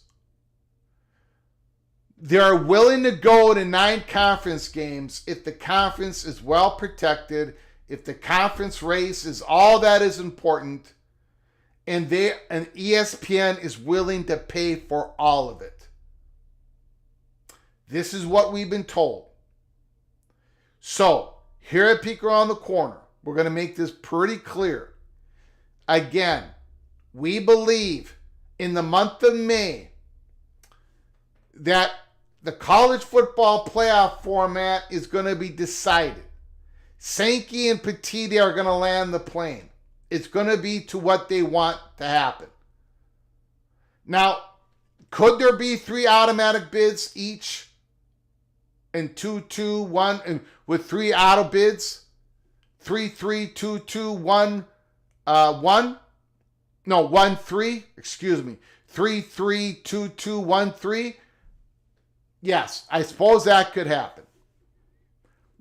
They're willing to go to 9 conference games if the conference is well protected, if the conference race is all that is important, and ESPN is willing to pay for all of it. This is what we've been told. So, here at Peek Around the Corner, we're going to make this pretty clear. Again, we believe in the month of May that the college football playoff format is going to be decided. Sankey and Petiti are going to land the plane. It's going to be to what they want to happen. Now, could there be 3 automatic bids each? And 2-2-1, and with 3 auto bids, 3-3-2-2-1-1. No, 1-3. Excuse me, 3-3-2-2-1-3. Yes, I suppose that could happen.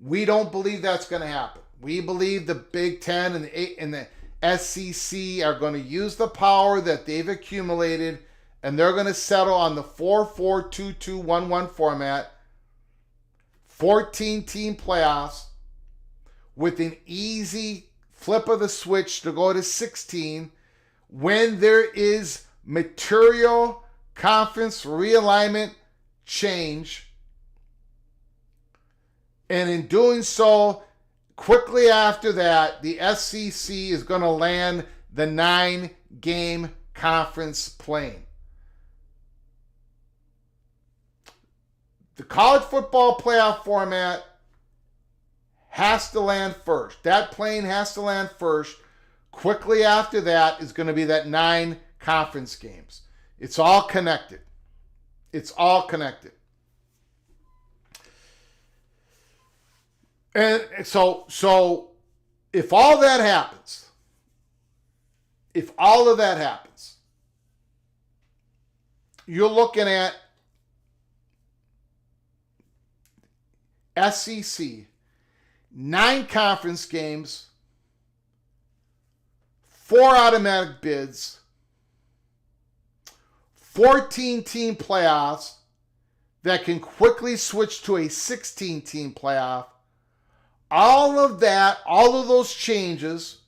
We don't believe that's going to happen. We believe the Big Ten and the SEC are going to use the power that they've accumulated, and they're going to settle on the 4-4-2-2-1-1 format. 14-team playoffs with an easy flip of the switch to go to 16 when there is material conference realignment change. And in doing so, quickly after that, the SEC is going to land the 9-game conference plane. The college football playoff format has to land first. That plane has to land first. Quickly after that is going to be that 9 conference games. It's all connected. It's all connected. And so if all that happens, if all of that happens, you're looking at SEC, 9 conference games, 4 automatic bids, 14-team playoffs that can quickly switch to a 16-team playoff. All of that, all of those changes,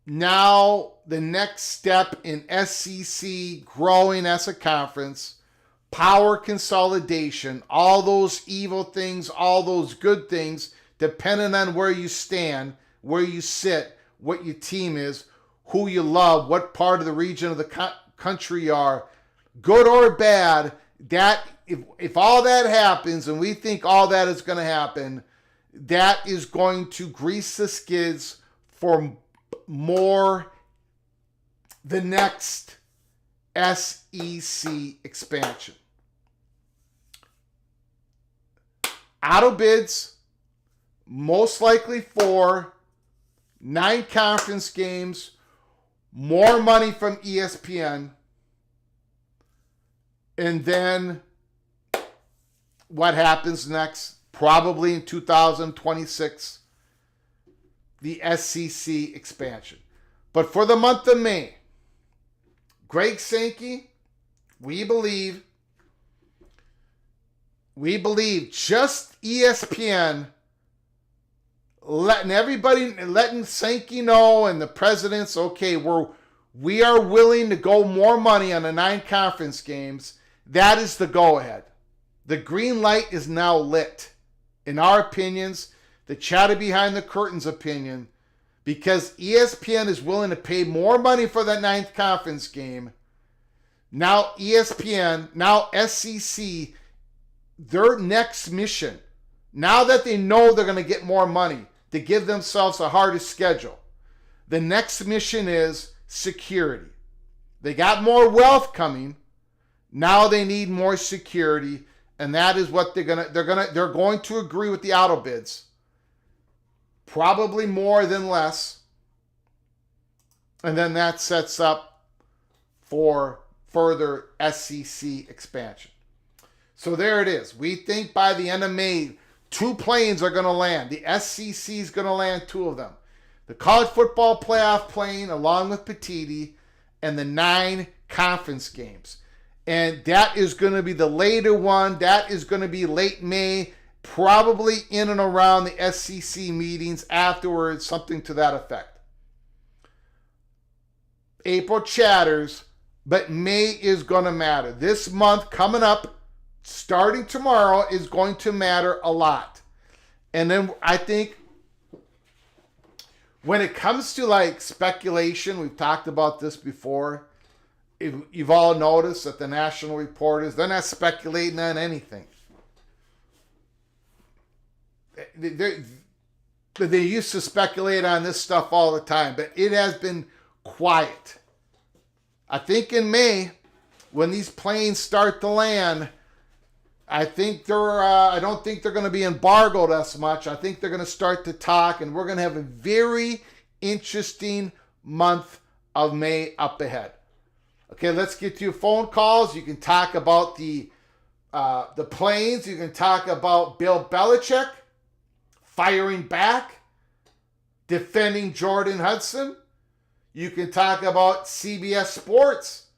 now the next step in SEC growing as a conference, power consolidation, all those evil things, all those good things, depending on where you stand, where you sit, what your team is, who you love, what part of the region of the country you are, good or bad, that if all that happens, and we think all that is going to happen, that is going to grease the skids for more the next SEC expansion. Auto bids, most likely for 9 conference games, more money from ESPN, and then what happens next? Probably in 2026, the SEC expansion. But for the month of May, Greg Sankey, we believe just ESPN letting Sankey know, and the presidents, okay, we are willing to go more money on the 9 conference games. That is the go-ahead. The green light is now lit. In our opinions, the chatter behind the curtains opinion, because ESPN is willing to pay more money for that 9th conference game. Now ESPN, now SEC, their next mission, now that they know they're going to get more money to give themselves a harder schedule, the next mission is security. They got more wealth coming. Now they need more security, and that is what they're going to agree with the auto bids. Probably more than less. And then that sets up for further SEC expansion. So there it is. We think by the end of May, 2 planes are going to land. The SEC is going to land 2 of them. The college football playoff plane along with Petiti, and the 9 conference games. And that is going to be the later one. That is going to be late May, probably in and around the SEC meetings afterwards, something to that effect. April chatters, but May is going to matter. This month coming up, starting tomorrow, is going to matter a lot. And then I think when it comes to like speculation, we've talked about this before. You've all noticed that the national reporters, they're not speculating on anything. They used to speculate on this stuff all the time, but it has been quiet. I think in May, when these planes start to land, I don't think they're going to be embargoed as much. I think they're going to start to talk, and we're going to have a very interesting month of May up ahead. Okay, let's get to your phone calls. You can talk about the planes. You can talk about Bill Belichick firing back, defending Jordan Hudson. You can talk about CBS Sports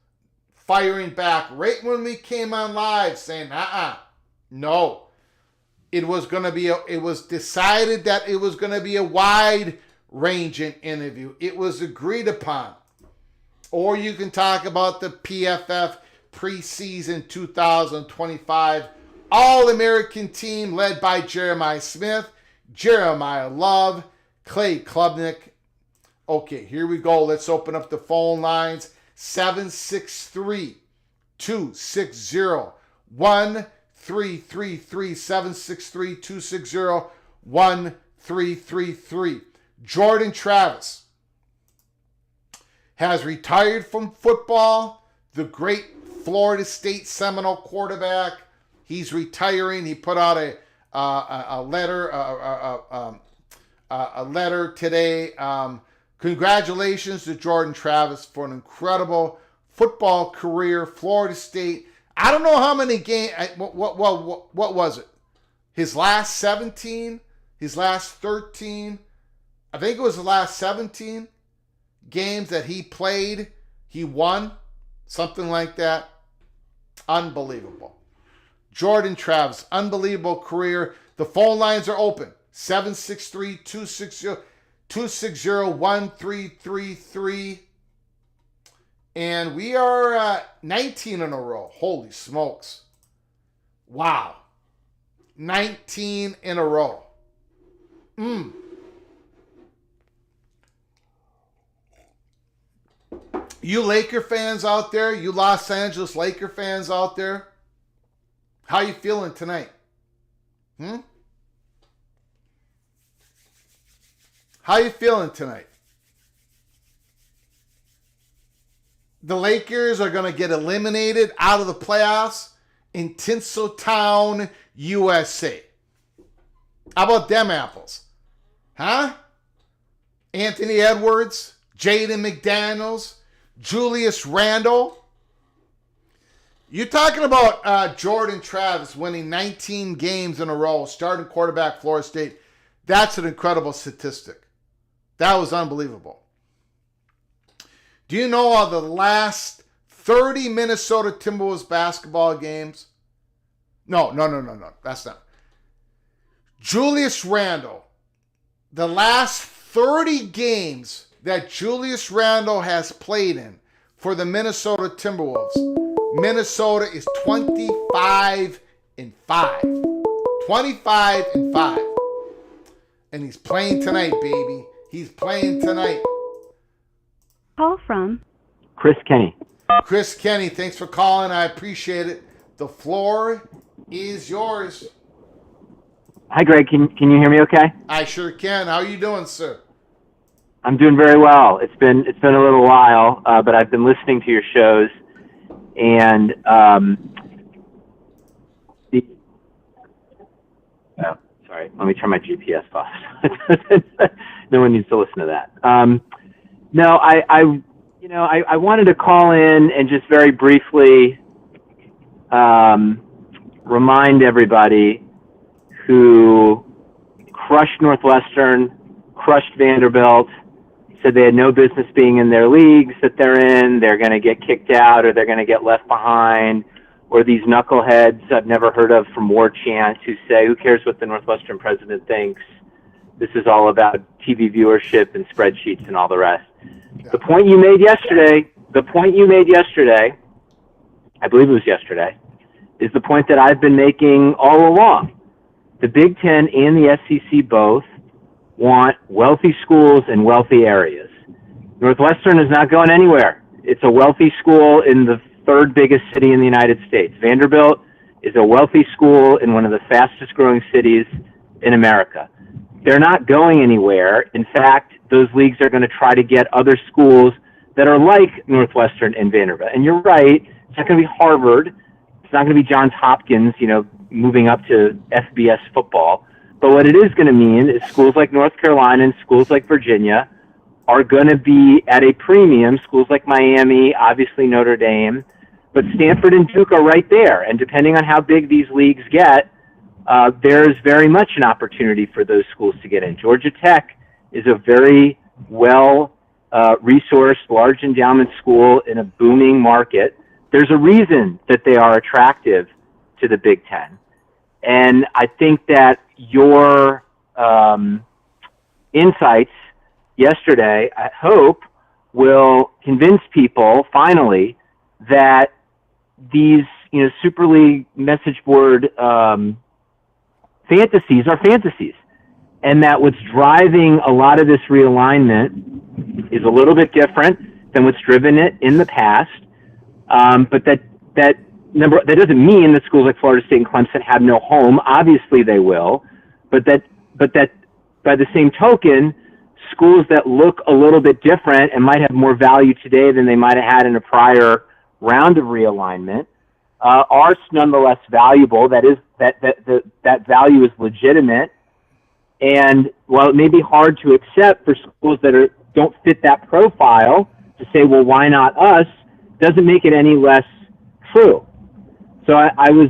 firing back right when we came on live, saying, no. It was decided that it was going to be a wide-ranging interview. It was agreed upon. Or you can talk about the PFF Preseason 2025 All-American team led by Jeremiah Smith, Jeremiah Love, Clay Klubnik. Okay, here we go. Let's open up the phone lines. 763-260-1333. 763-260-1333. Jordan Travis has retired from football. The great Florida State Seminole quarterback. He's retiring. He put out a letter today. Congratulations to Jordan Travis for an incredible football career. Florida State. I don't know how many games. What was it? His last 17? His last 13? I think it was the last 17 games that he played. He won something like that. Unbelievable. Jordan Travis, unbelievable career. The phone lines are open. 763-260-1333. And we are 19 in a row. Holy smokes. Wow. 19 in a row. You Laker fans out there, you Los Angeles Laker fans out there, how you feeling tonight? How you feeling tonight? The Lakers are going to get eliminated out of the playoffs in Tinseltown, USA. How about them apples? Huh? Anthony Edwards, Jaden McDaniels, Julius Randle. You're talking about Jordan Travis winning 19 games in a row, starting quarterback Florida State. That's an incredible statistic. That was unbelievable. Do you know all the last 30 Minnesota Timberwolves basketball games? No. That's not. Julius Randle. The last 30 games that Julius Randle has played in for the Minnesota Timberwolves, Minnesota is 25-5. 25-5. And he's playing tonight, baby. He's playing tonight. Call from Chris Kenny. Chris Kenny, thanks for calling. I appreciate it. The floor is yours. Hi, Greg. Can you hear me okay? I sure can. How are you doing, sir? I'm doing very well. It's been a little while, but I've been listening to your shows, and sorry, let me turn my GPS off. No one needs to listen to that. No, I wanted to call in and just very briefly remind everybody who crushed Northwestern, crushed Vanderbilt, said they had no business being in their leagues that they're in, they're going to get kicked out or they're going to get left behind, or these knuckleheads I've never heard of from War Chant who say, who cares what the Northwestern president thinks? This is all about TV viewership and spreadsheets and all the rest. Yeah. The point you made yesterday, I believe it was yesterday, is the point that I've been making all along. The Big Ten and the SEC both want wealthy schools in wealthy areas. Northwestern is not going anywhere. It's a wealthy school in the third biggest city in the United States. Vanderbilt is a wealthy school in one of the fastest growing cities in America. They're not going anywhere. In fact, those leagues are going to try to get other schools that are like Northwestern and Vanderbilt. And you're right, it's not going to be Harvard. It's not going to be Johns Hopkins, moving up to FBS football. But what it is going to mean is schools like North Carolina and schools like Virginia are going to be at a premium. Schools like Miami, obviously Notre Dame, but Stanford and Duke are right there. And depending on how big these leagues get, there's very much an opportunity for those schools to get in. Georgia Tech is a very well-resourced, large endowment school in a booming market. There's a reason that they are attractive to the Big Ten. And I think that your insights yesterday, I hope, will convince people finally that these Super League message board fantasies are fantasies, and that what's driving a lot of this realignment is a little bit different than what's driven it in the past. But that doesn't mean that schools like Florida State and Clemson have no home. Obviously they will, but that by the same token, schools that look a little bit different and might have more value today than they might have had in a prior round of realignment are nonetheless valuable. That value is legitimate. And while it may be hard to accept for schools that don't fit that profile, to say, well, why not us, doesn't make it any less true. So I was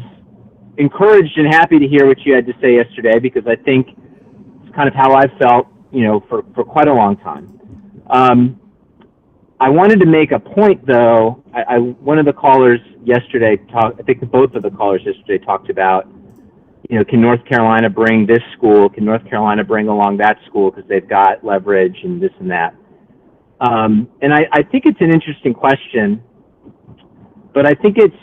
encouraged and happy to hear what you had to say yesterday, because I think it's kind of how I've felt, for quite a long time. I wanted to make a point, though. One of the callers yesterday I think both of the callers yesterday talked about, can North Carolina bring this school? Can North Carolina bring along that school because they've got leverage and this and that? And I think it's an interesting question, but I think it's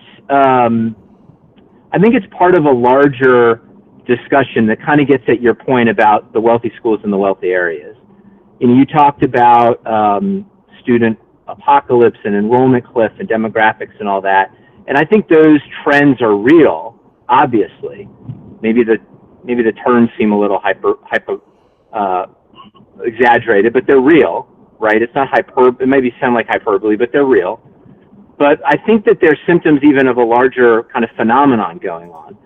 part of a larger discussion that kind of gets at your point about the wealthy schools in the wealthy areas. You talked about student apocalypse and enrollment cliff and demographics and all that, and I think those trends are real. Obviously, maybe the terms seem a little hyper exaggerated, but they're real, right? It's not it maybe sound like hyperbole, but they're real. But I think that they're symptoms even of a larger kind of phenomenon going on,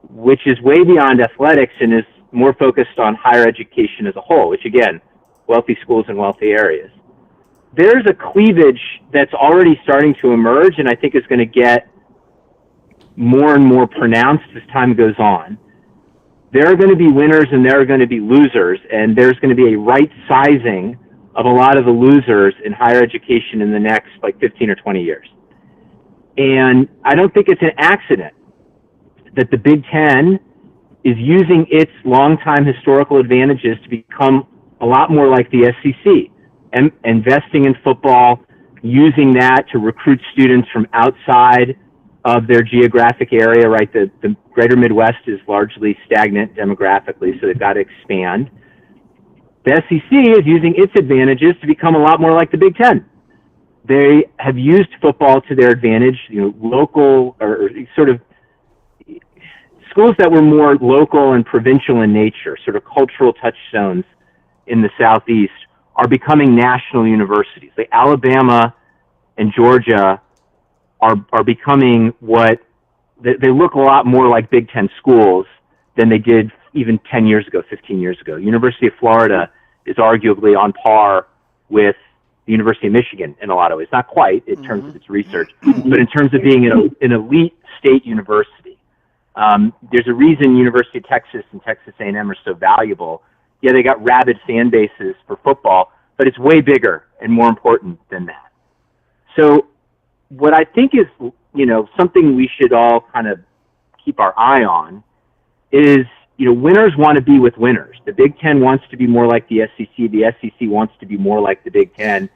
which is way beyond athletics and is more focused on higher education as a whole, which again, wealthy schools in wealthy areas. There's a cleavage that's already starting to emerge, and I think is going to get more and more pronounced as time goes on. There are going to be winners and there are going to be losers, and there's going to be a right sizing of a lot of the losers in higher education in the next 15 or 20 years. And I don't think it's an accident that the Big Ten is using its longtime historical advantages to become a lot more like the SEC, and investing in football, using that to recruit students from outside of their geographic area, right? The greater Midwest is largely stagnant demographically, so they've got to expand. The SEC is using its advantages to become a lot more like the Big Ten. They have used football to their advantage, local or sort of schools that were more local and provincial in nature, sort of cultural touchstones in the Southeast, are becoming national universities. Like Alabama and Georgia are becoming they look a lot more like Big Ten schools than they did even 10 years ago, 15 years ago. University of Florida is arguably on par with the University of Michigan in a lot of ways. Not quite in terms of its research, but in terms of being an elite state university. There's a reason University of Texas and Texas A&M are so valuable. Yeah, they got rabid fan bases for football, but it's way bigger and more important than that. So what I think is, something we should all kind of keep our eye on is, winners want to be with winners. The Big Ten wants to be more like the SEC. The SEC wants to be more like the Big Ten.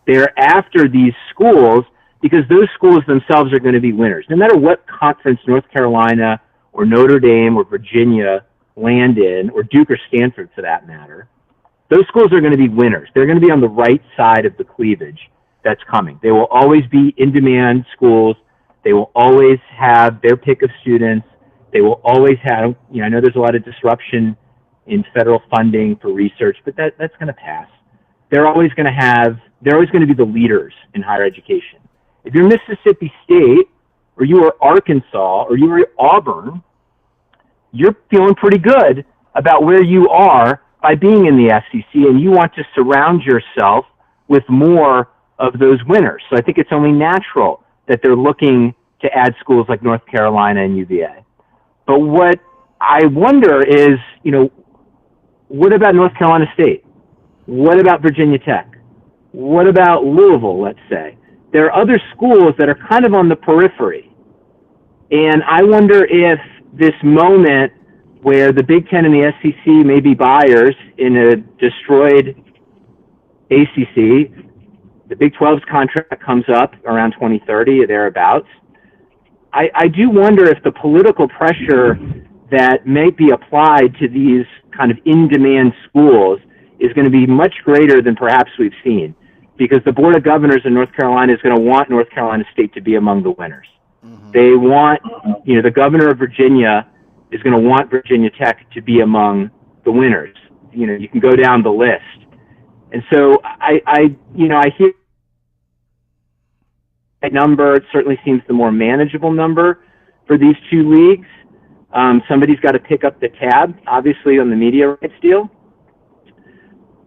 They're after these schools because those schools themselves are going to be winners. No matter what conference North Carolina or Notre Dame or Virginia land in, or Duke or Stanford for that matter, those schools are going to be winners. They're going to be on the right side of the cleavage that's coming. They will always be in-demand schools. They will always have their pick of students. They will always have, I know there's a lot of disruption in federal funding for research, but that's going to pass. They're always going to be the leaders in higher education. If you're Mississippi State, or you are Arkansas, or you are Auburn, you're feeling pretty good about where you are by being in the SEC, and you want to surround yourself with more of those winners. So I think it's only natural that they're looking to add schools like North Carolina and UVA. But what I wonder is, what about North Carolina State? What about Virginia Tech? What about Louisville, let's say? There are other schools that are kind of on the periphery. And I wonder if this moment where the Big Ten and the SEC may be buyers in a destroyed ACC, the Big 12's contract comes up around 2030 or thereabouts. I do wonder if the political pressure that may be applied to these kind of in-demand schools is going to be much greater than perhaps we've seen, because the Board of Governors in North Carolina is going to want North Carolina State to be among the winners. Mm-hmm. They want, the governor of Virginia is going to want Virginia Tech to be among the winners. You can go down the list. And so I hear that number. It certainly seems the more manageable number for these two leagues. Somebody's got to pick up the tab, obviously, on the media rights deal.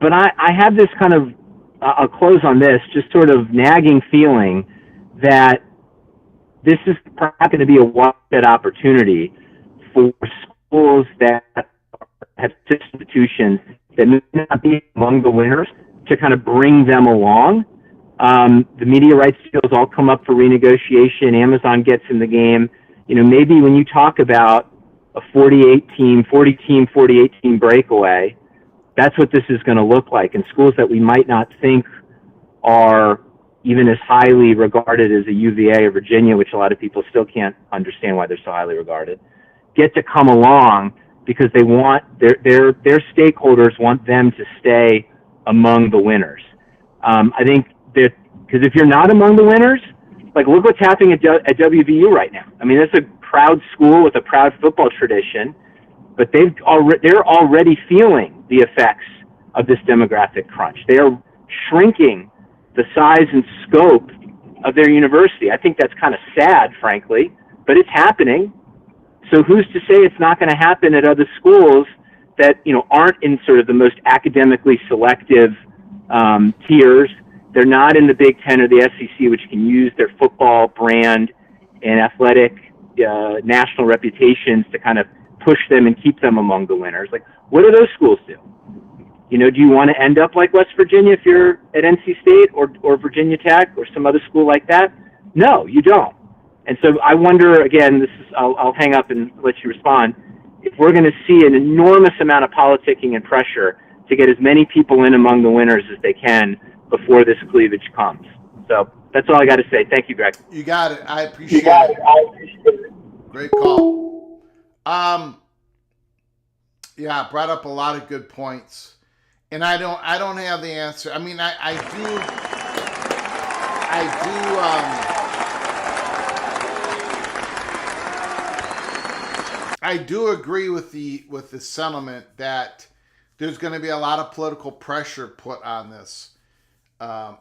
But I have this kind of, I'll close on this, just sort of nagging feeling that this is perhaps going to be a one-shot opportunity for schools that have institutions that may not be among the winners to kind of bring them along The media rights deals all come up for renegotiation. Amazon gets in the game. Maybe when you talk about a 40-team, 48-team breakaway, that's what this is going to look like. And schools that we might not think are even as highly regarded as a UVA or Virginia, which a lot of people still can't understand why they're so highly regarded, get to come along because they want their stakeholders want them to stay among the winners. I think that because if you're not among the winners, like look what's happening at WVU right now. I mean, that's a proud school with a proud football tradition, but they're already feeling the effects of this demographic crunch. They are shrinking the size and scope of their university. I think that's kind of sad, frankly, but it's happening. So who's to say it's not going to happen at other schools that aren't in sort of the most academically selective tiers? They're not in the Big Ten or the SEC, which can use their football brand and athletic national reputations to kind of push them and keep them among the winners. Like, what do those schools do? Do you want to end up like West Virginia if you're at NC State or Virginia Tech or some other school like that? No, you don't. And so I wonder, again, I'll hang up and let you respond, if we're going to see an enormous amount of politicking and pressure to get as many people in among the winners as they can before this cleavage comes. So that's all I got to say. Thank you, Greg. You got it. I appreciate it. Great call. Yeah, brought up a lot of good points. And I don't have the answer. I mean, I do agree with the sentiment that there's going to be a lot of political pressure put on this.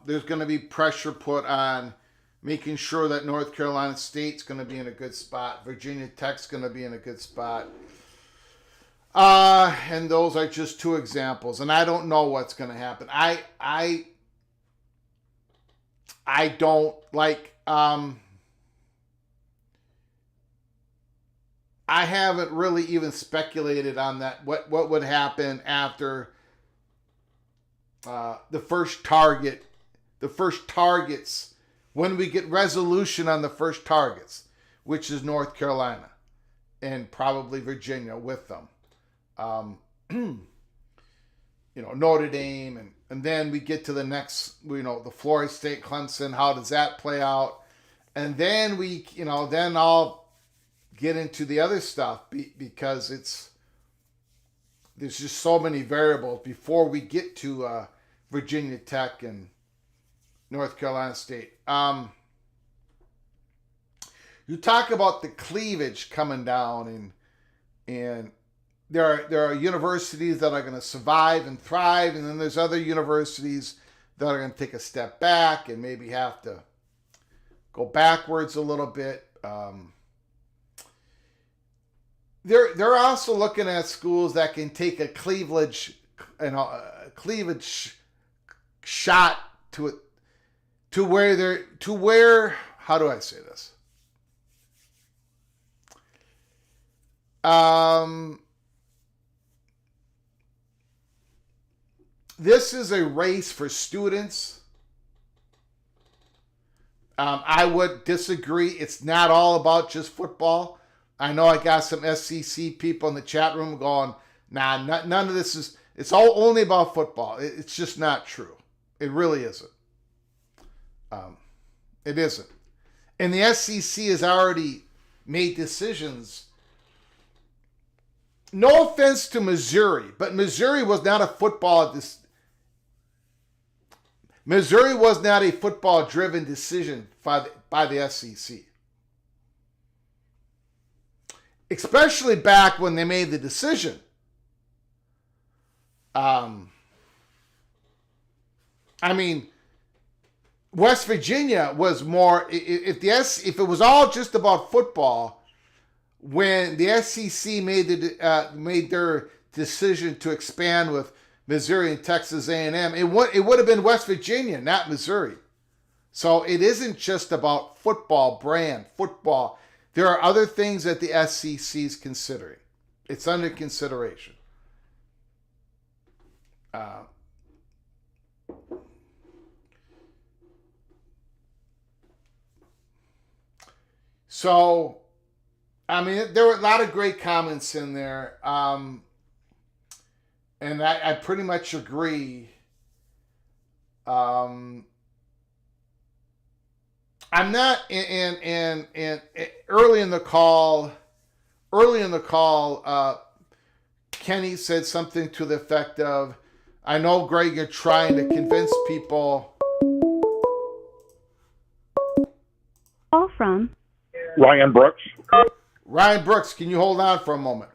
There's going to be pressure put on making sure that North Carolina State's going to be in a good spot. Virginia Tech's going to be in a good spot. And those are just two examples. And I don't know what's going to happen. I don't like, I haven't really even speculated on that. What would happen after the first targets, when we get resolution on the first targets, which is North Carolina and probably Virginia with them. Notre Dame, and then we get to the next, the Florida State, Clemson. How does that play out? And then then I'll get into the other stuff because there's just so many variables before we get to Virginia Tech and North Carolina State. You talk about the cleavage coming down, and there are universities that are going to survive and thrive, and then there's other universities that are going to take a step back and maybe have to go backwards a little bit. They're also looking at schools that can take a cleavage shot to where how do I say this? This is a race for students. I would disagree. It's not all about just football. I know I got some SEC people in the chat room going, nah, none of this is, it's all only about football. It's just not true. It really isn't. It isn't. And the SEC has already made decisions. No offense to Missouri, but Missouri was not a Missouri was not a football-driven decision by the SEC. Especially back when they made the decision. I mean, West Virginia was more, if it was all just about football, when the SEC made their decision to expand with Missouri and Texas A&M, it would have been West Virginia, not Missouri. So it isn't just about football, football. There are other things that the SEC is considering. It's under consideration. So, I mean, there were a lot of great comments in there. And I pretty much agree. I'm not and early in the call, Kenny said something to the effect of, I know, Greg, you're trying to convince people. Call from Ryan Brooks. Ryan Brooks, can you hold on for a moment?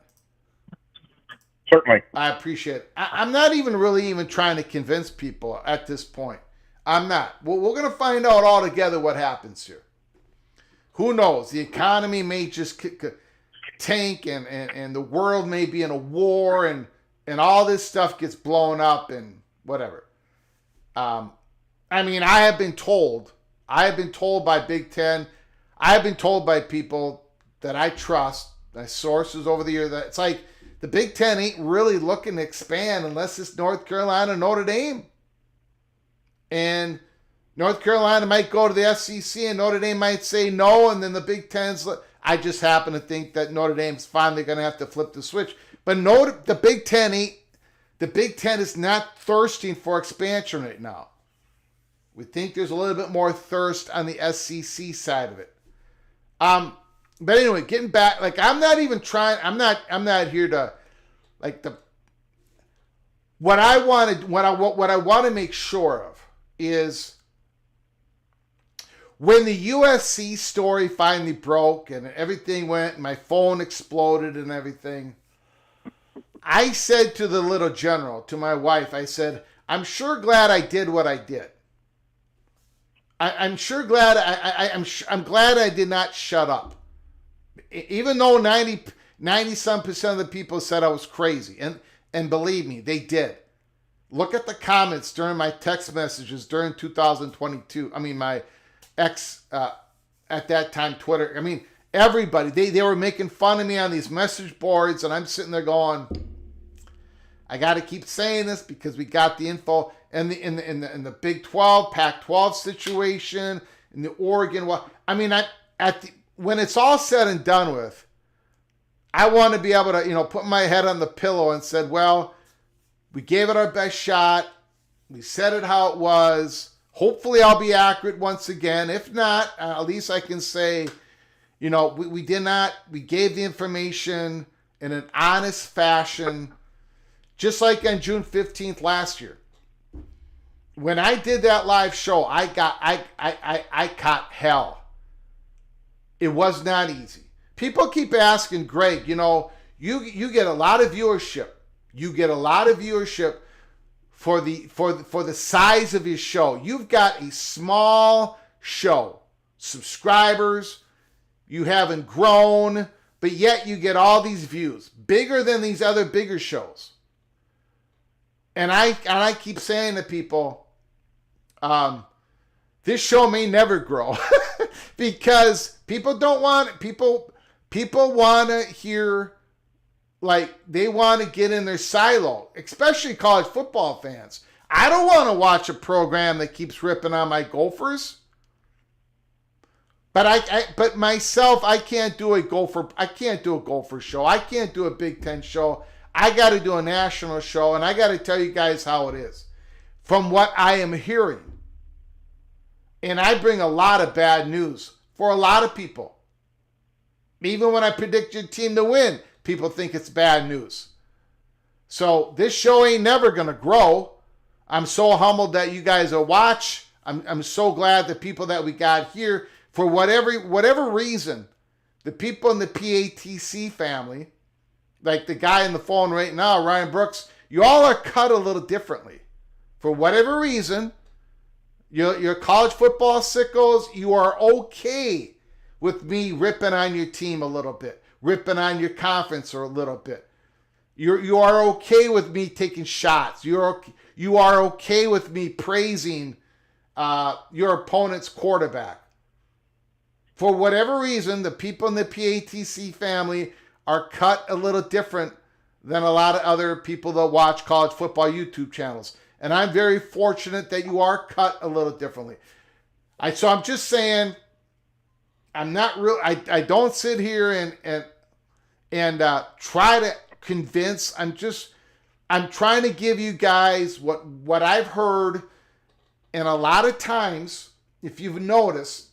Certainly. I appreciate it. I'm not even trying to convince people at this point. I'm not. We're going to find out all together what happens here. Who knows? The economy may just tank and the world may be in a war and all this stuff gets blown up and whatever. I mean, I have been told by Big Ten, I have been told by people that I trust, my sources over the years, that it's like the Big Ten ain't really looking to expand unless it's North Carolina, Notre Dame. And North Carolina might go to the SEC and Notre Dame might say no, and then the Big Ten's, I just happen to think that Notre Dame's finally going to have to flip the switch. But no, the Big Ten is not thirsting for expansion right now. We think there's a little bit more thirst on the SEC side of it. But anyway, getting back, like I'm not here to, like, what I want to make sure of is when the USC story finally broke and everything went, and my phone exploded and everything, I said to the little general, to my wife, I said, I'm sure glad I did what I did. I'm sure glad I'm glad I did not shut up. Even though 90-some% of the people said I was crazy. And believe me, they did. Look at the comments during my text messages during 2022. I mean, my ex, at that time, Twitter. I mean, everybody, they were making fun of me on these message boards, and I'm sitting there going, I got to keep saying this because we got the info. And in the Big 12, Pac-12 situation, in the Oregon, I mean, when it's all said and done with, I want to be able to, put my head on the pillow and said, well, we gave it our best shot. We said it how it was. Hopefully I'll be accurate once again. If not, at least I can say, we did not, we gave the information in an honest fashion, just like on June 15th last year. When I did that live show, I caught hell. It was not easy. People keep asking, Greg, you get a lot of viewership. You get a lot of viewership for the size of your show. You've got a small show. Subscribers, you haven't grown, but yet you get all these views. Bigger than these other bigger shows. And I keep saying to people, this show may never grow because people don't want people want to hear, like, they want to get in their silo, especially college football fans. I don't want to watch a program that keeps ripping on my Gophers. But but myself, I can't do a Gopher show. I can't do a Big Ten show. I got to do a national show, and I got to tell you guys how it is from what I am hearing. And I bring a lot of bad news for a lot of people. Even when I predict your team to win, people think it's bad news. So this show ain't never going to grow. I'm so humbled that you guys will watch. I'm so glad the people that we got here, for whatever reason, the people in the PATC family, like the guy on the phone right now, Ryan Brooks, you all are cut a little differently. For whatever reason, you're college football sickos, you are okay with me ripping on your team a little bit, ripping on your conference or a little bit. You are okay with me taking shots. You are okay with me praising your opponent's quarterback. For whatever reason, the people in the PATC family are cut a little different than a lot of other people that watch college football YouTube channels. And I'm very fortunate that you are cut a little differently. So I'm just saying, I'm not real. I don't sit here and try to convince. I'm trying to give you guys what I've heard, and a lot of times, if you've noticed,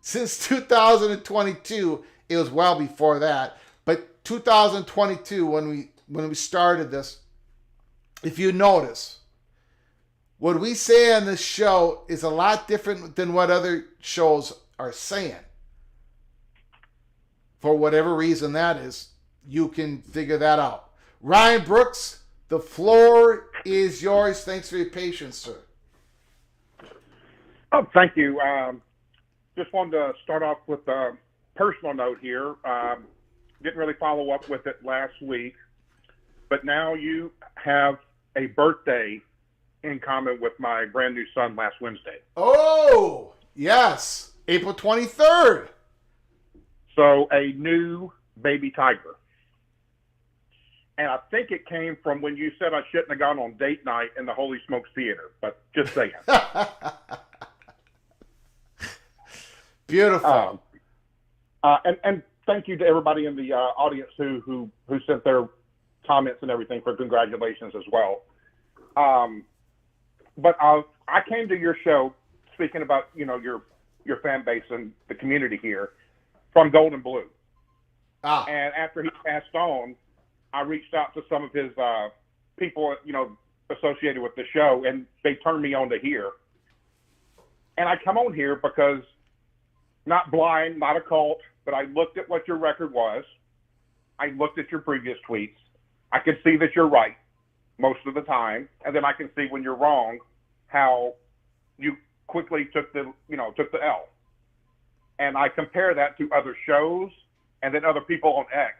since 2022, it was well before that, but 2022 when we started this, if you notice, what we say on this show is a lot different than what other shows are saying. For whatever reason that is, you can figure that out. Ryan Brooks, the floor is yours. Thanks for your patience, sir. Oh, thank you. Just wanted to start off with a personal note here. Didn't really follow up with it last week, but now you have a birthday in common with my brand new son last Wednesday. Oh, yes. April 23rd. So a new baby tiger. And I think it came from when you said I shouldn't have gone on date night in the Holy Smokes Theater, but just saying. Beautiful. And thank you to everybody in the audience who sent their comments and everything for congratulations as well. But I came to your show speaking about your fan base and the community here from Gold and Blue. And after he passed on, I reached out to some of his people associated with the show, and they turned me on to here. And I come on here because not blind, not a cult, but I looked at what your record was. I looked at your previous tweets. I could see that you're right most of the time, and then I can see when you're wrong how you quickly took the L. And I compare that to other shows and then other people on X,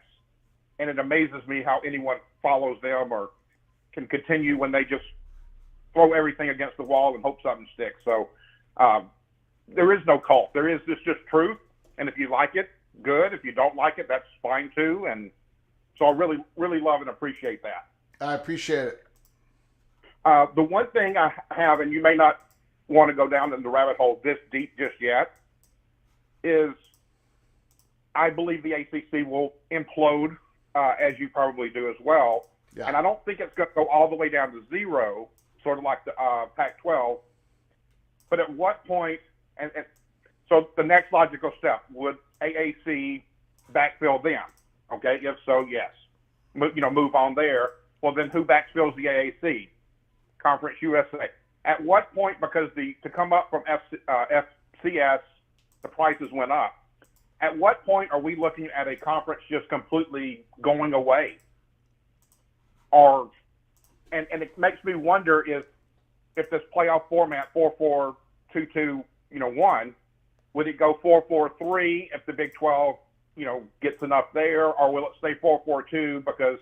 and it amazes me how anyone follows them or can continue when they just throw everything against the wall and hope something sticks. So there is no cult. It's just truth, and if you like it, good. If you don't like it, that's fine too. And so I really, really love and appreciate that. I appreciate it. The one thing I have, and you may not want to go down in the rabbit hole this deep just yet, is I believe the ACC will implode, as you probably do as well. Yeah. And I don't think it's going to go all the way down to zero, sort of like the Pac-12. But at what point, and so the next logical step, would AAC backfill them? Okay, if so, yes. Move on there. Well, then who backfills the AAC? Conference USA. At what point, because to come up from FCS, the prices went up. At what point are we looking at a conference just completely going away? And it makes me wonder if this playoff format 4-4-2-2, 1, would it go 4-4-3 if the Big 12, gets enough there, or will it stay 4-4-2 because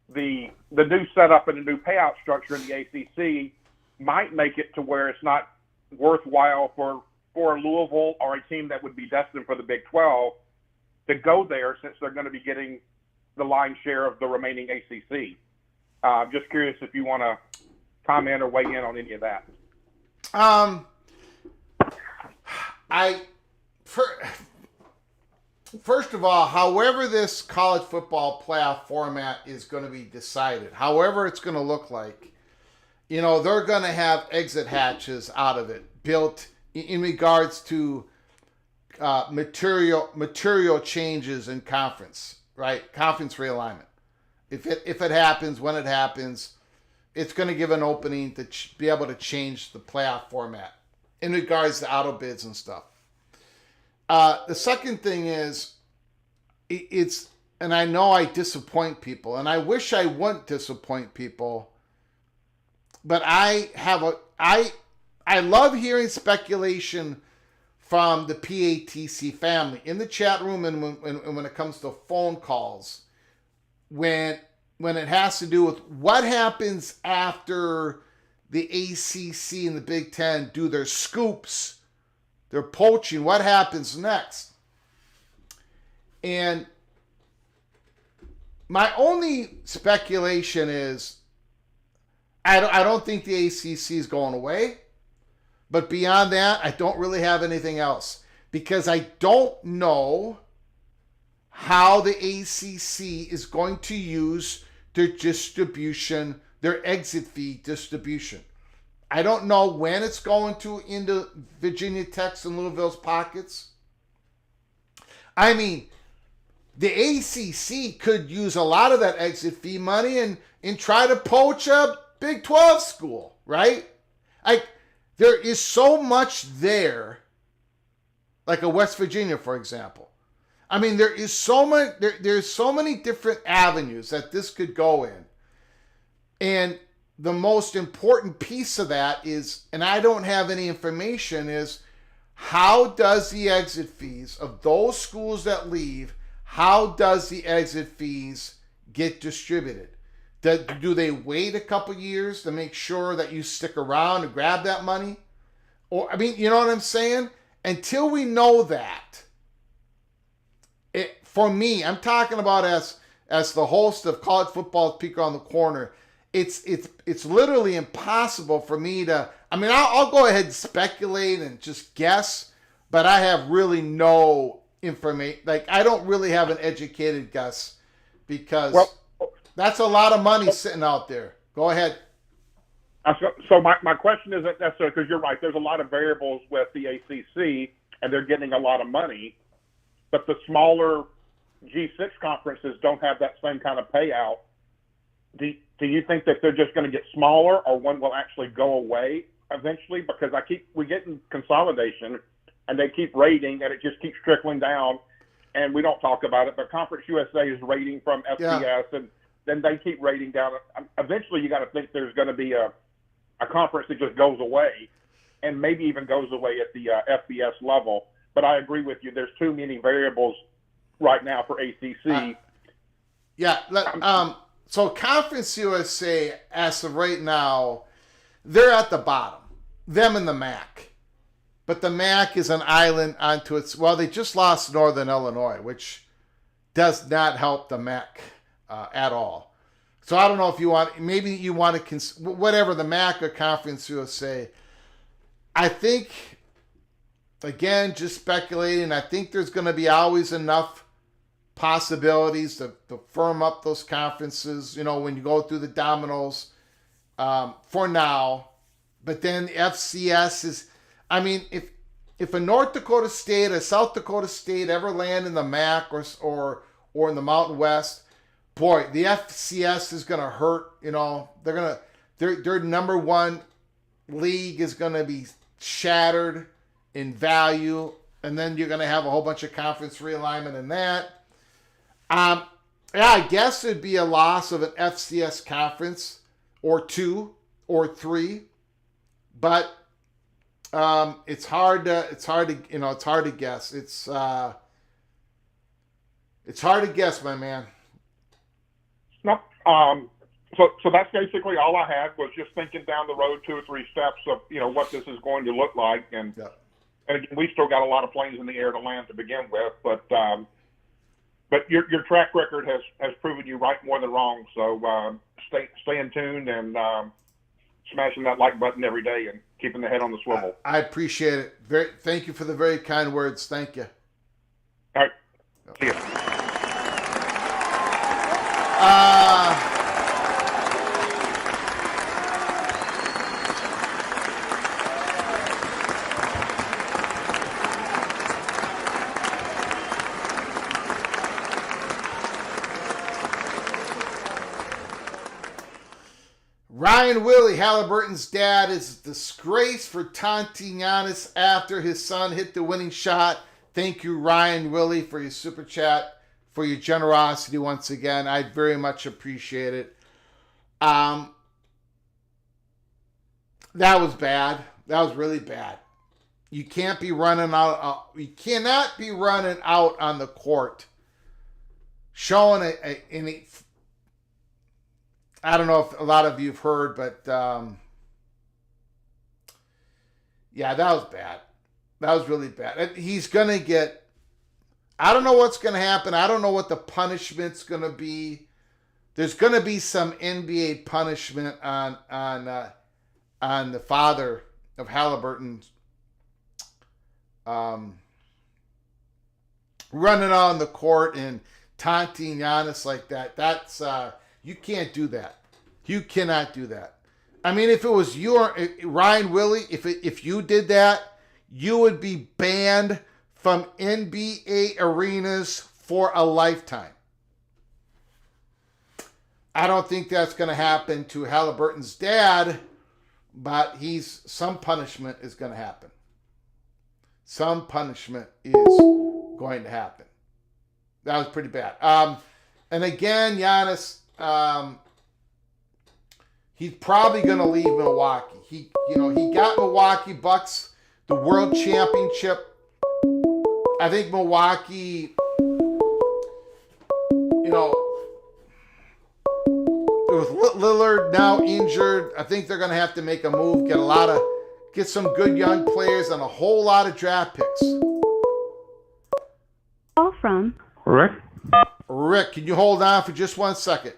the new setup and the new payout structure in the ACC might make it to where it's not worthwhile for Louisville or a team that would be destined for the Big 12 to go there, since they're going to be getting the lion's share of the remaining ACC. Just curious if you want to comment or weigh in on any of that. First of all, however this college football playoff format is going to be decided, however it's going to look like, they're going to have exit hatches out of it built in regards to material changes in conference, right? Conference realignment. If it happens, when it happens, it's going to give an opening to be able to change the playoff format in regards to auto bids and stuff. The second thing is, and I know I disappoint people, and I wish I wouldn't disappoint people, but I love hearing speculation from the PATC family in the chat room, and when it comes to phone calls, when it has to do with what happens after the ACC and the Big Ten do their scoops, their poaching, what happens next? And my only speculation is I don't think the ACC is going away. But beyond that, I don't really have anything else because I don't know how the ACC is going to use their distribution, their exit fee distribution. I don't know when it's going to into Virginia Tech's and Louisville's pockets. I mean, the ACC could use a lot of that exit fee money and try to poach a Big 12 school, right? There is so much there, like a West Virginia, for example. I mean, there is so much. There's so many different avenues that this could go in, and the most important piece of that is, and I don't have any information, is how does the exit fees of those schools that leave? How does the exit fees get distributed? Do they wait a couple years to make sure that you stick around to grab that money? Or, I mean, you know what I'm saying? Until we know that, for me, I'm talking about as the host of College Football's Peek Around the Corner, it's literally impossible for me to, I mean, I'll go ahead and speculate and just guess, but I have really no information. Like, I don't really have an educated guess because that's a lot of money sitting out there. Go ahead. So my question isn't necessarily, because you're right, there's a lot of variables with the ACC, and they're getting a lot of money, but the smaller G6 conferences don't have that same kind of payout. Do you think that they're just going to get smaller, or one will actually go away eventually? Because we're getting consolidation, and they keep rating, and it just keeps trickling down, and we don't talk about it, but Conference USA is rating from FCS, and then they keep rating down. Eventually, you got to think there's going to be a conference that just goes away, and maybe even goes away at the FBS level. But I agree with you. There's too many variables right now for ACC. So Conference USA, as of right now, they're at the bottom. Them and the MAC. But the MAC is an island onto its... Well, they just lost Northern Illinois, which does not help the MAC at all. So I don't know if you want... Maybe you want to... Whatever, the MAC or Conference USA. I think, again, just speculating, I think there's going to be always enough possibilities to firm up those conferences, you know, when you go through the dominoes for now. But then the FCS is, I mean, if a North Dakota State, a South Dakota State ever land in the MAC or in the Mountain West, boy, the FCS is going to hurt. You know, their number one league is going to be shattered in value, and then you're going to have a whole bunch of conference realignment in that. I guess it'd be a loss of an FCS conference or two or three, but it's hard to guess. It's hard to guess, my man. No, so that's basically all I had, was just thinking down the road 2 or 3 steps of, you know, what this is going to look like, and again, we still got a lot of planes in the air to land to begin with, but your track record has proven you right more than wrong. So staying tuned and smashing that like button every day and keeping the head on the swivel. I appreciate it. Thank you for the very kind words. Thank you. All right. See you. Ryan Willie, Halliburton's dad, is a disgrace for taunting Giannis after his son hit the winning shot. Thank you, Ryan Willie, for your super chat, for your generosity once again. I very much appreciate it. That was bad. That was really bad. You can't be running out. You cannot be running out on the court showing I don't know if a lot of you have heard, but yeah, that was bad. That was really bad. He's going to get, I don't know what's going to happen. I don't know what the punishment's going to be. There's going to be some NBA punishment on the father, Halliburton running on the court and taunting Giannis like that. That's you can't do that. You cannot do that. I mean, if it was you or Ryan Willie, if you did that, you would be banned from NBA arenas for a lifetime. I don't think that's going to happen to Halliburton's dad, but some punishment is going to happen. Some punishment is going to happen. That was pretty bad. And again, Giannis, he's probably going to leave Milwaukee. He got Milwaukee Bucks the World Championship. I think Milwaukee, with Lillard now injured, I think they're going to have to make a move, get some good young players and a whole lot of draft picks. Call from Rick? Rick, can you hold on for just 1 second?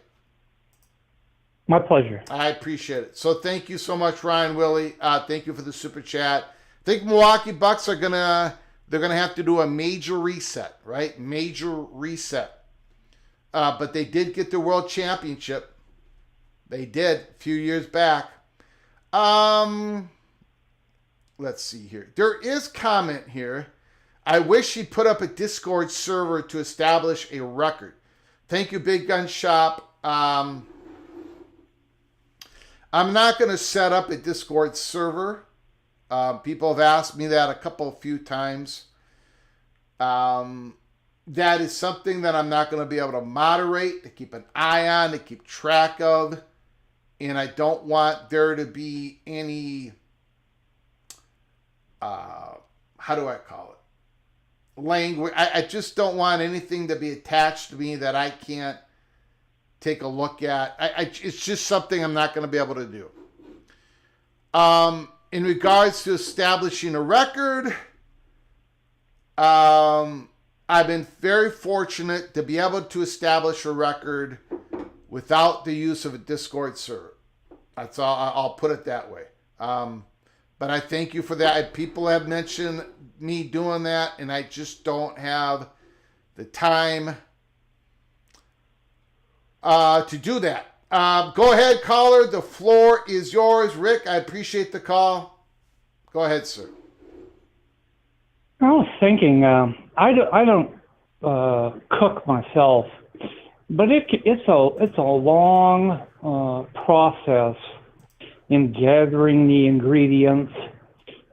My pleasure. I appreciate it. So thank you so much, Ryan Willie. Thank you for the super chat. I think Milwaukee Bucks they're gonna have to do a major reset, right? Major reset. But they did get the World Championship. They did a few years back. Let's see here. There is comment here. I wish he'd put up a Discord server to establish a record. Thank you, Big Gun Shop. I'm not going to set up a Discord server. People have asked me that a few times. That is something that I'm not going to be able to moderate, to keep an eye on, to keep track of. And I don't want there to be any, how do I call it? Language. I just don't want anything to be attached to me that I can't take a look at. It's just something I'm not going to be able to do. In regards to establishing a record, I've been very fortunate to be able to establish a record without the use of a Discord server. That's all. I'll put it that way. But I thank you for that. People have mentioned me doing that, and I just don't have the time to do that. Go ahead, caller. The floor is yours. Rick, I appreciate the call. Go ahead, sir. I was thinking, I don't cook myself, but it's a long process in gathering the ingredients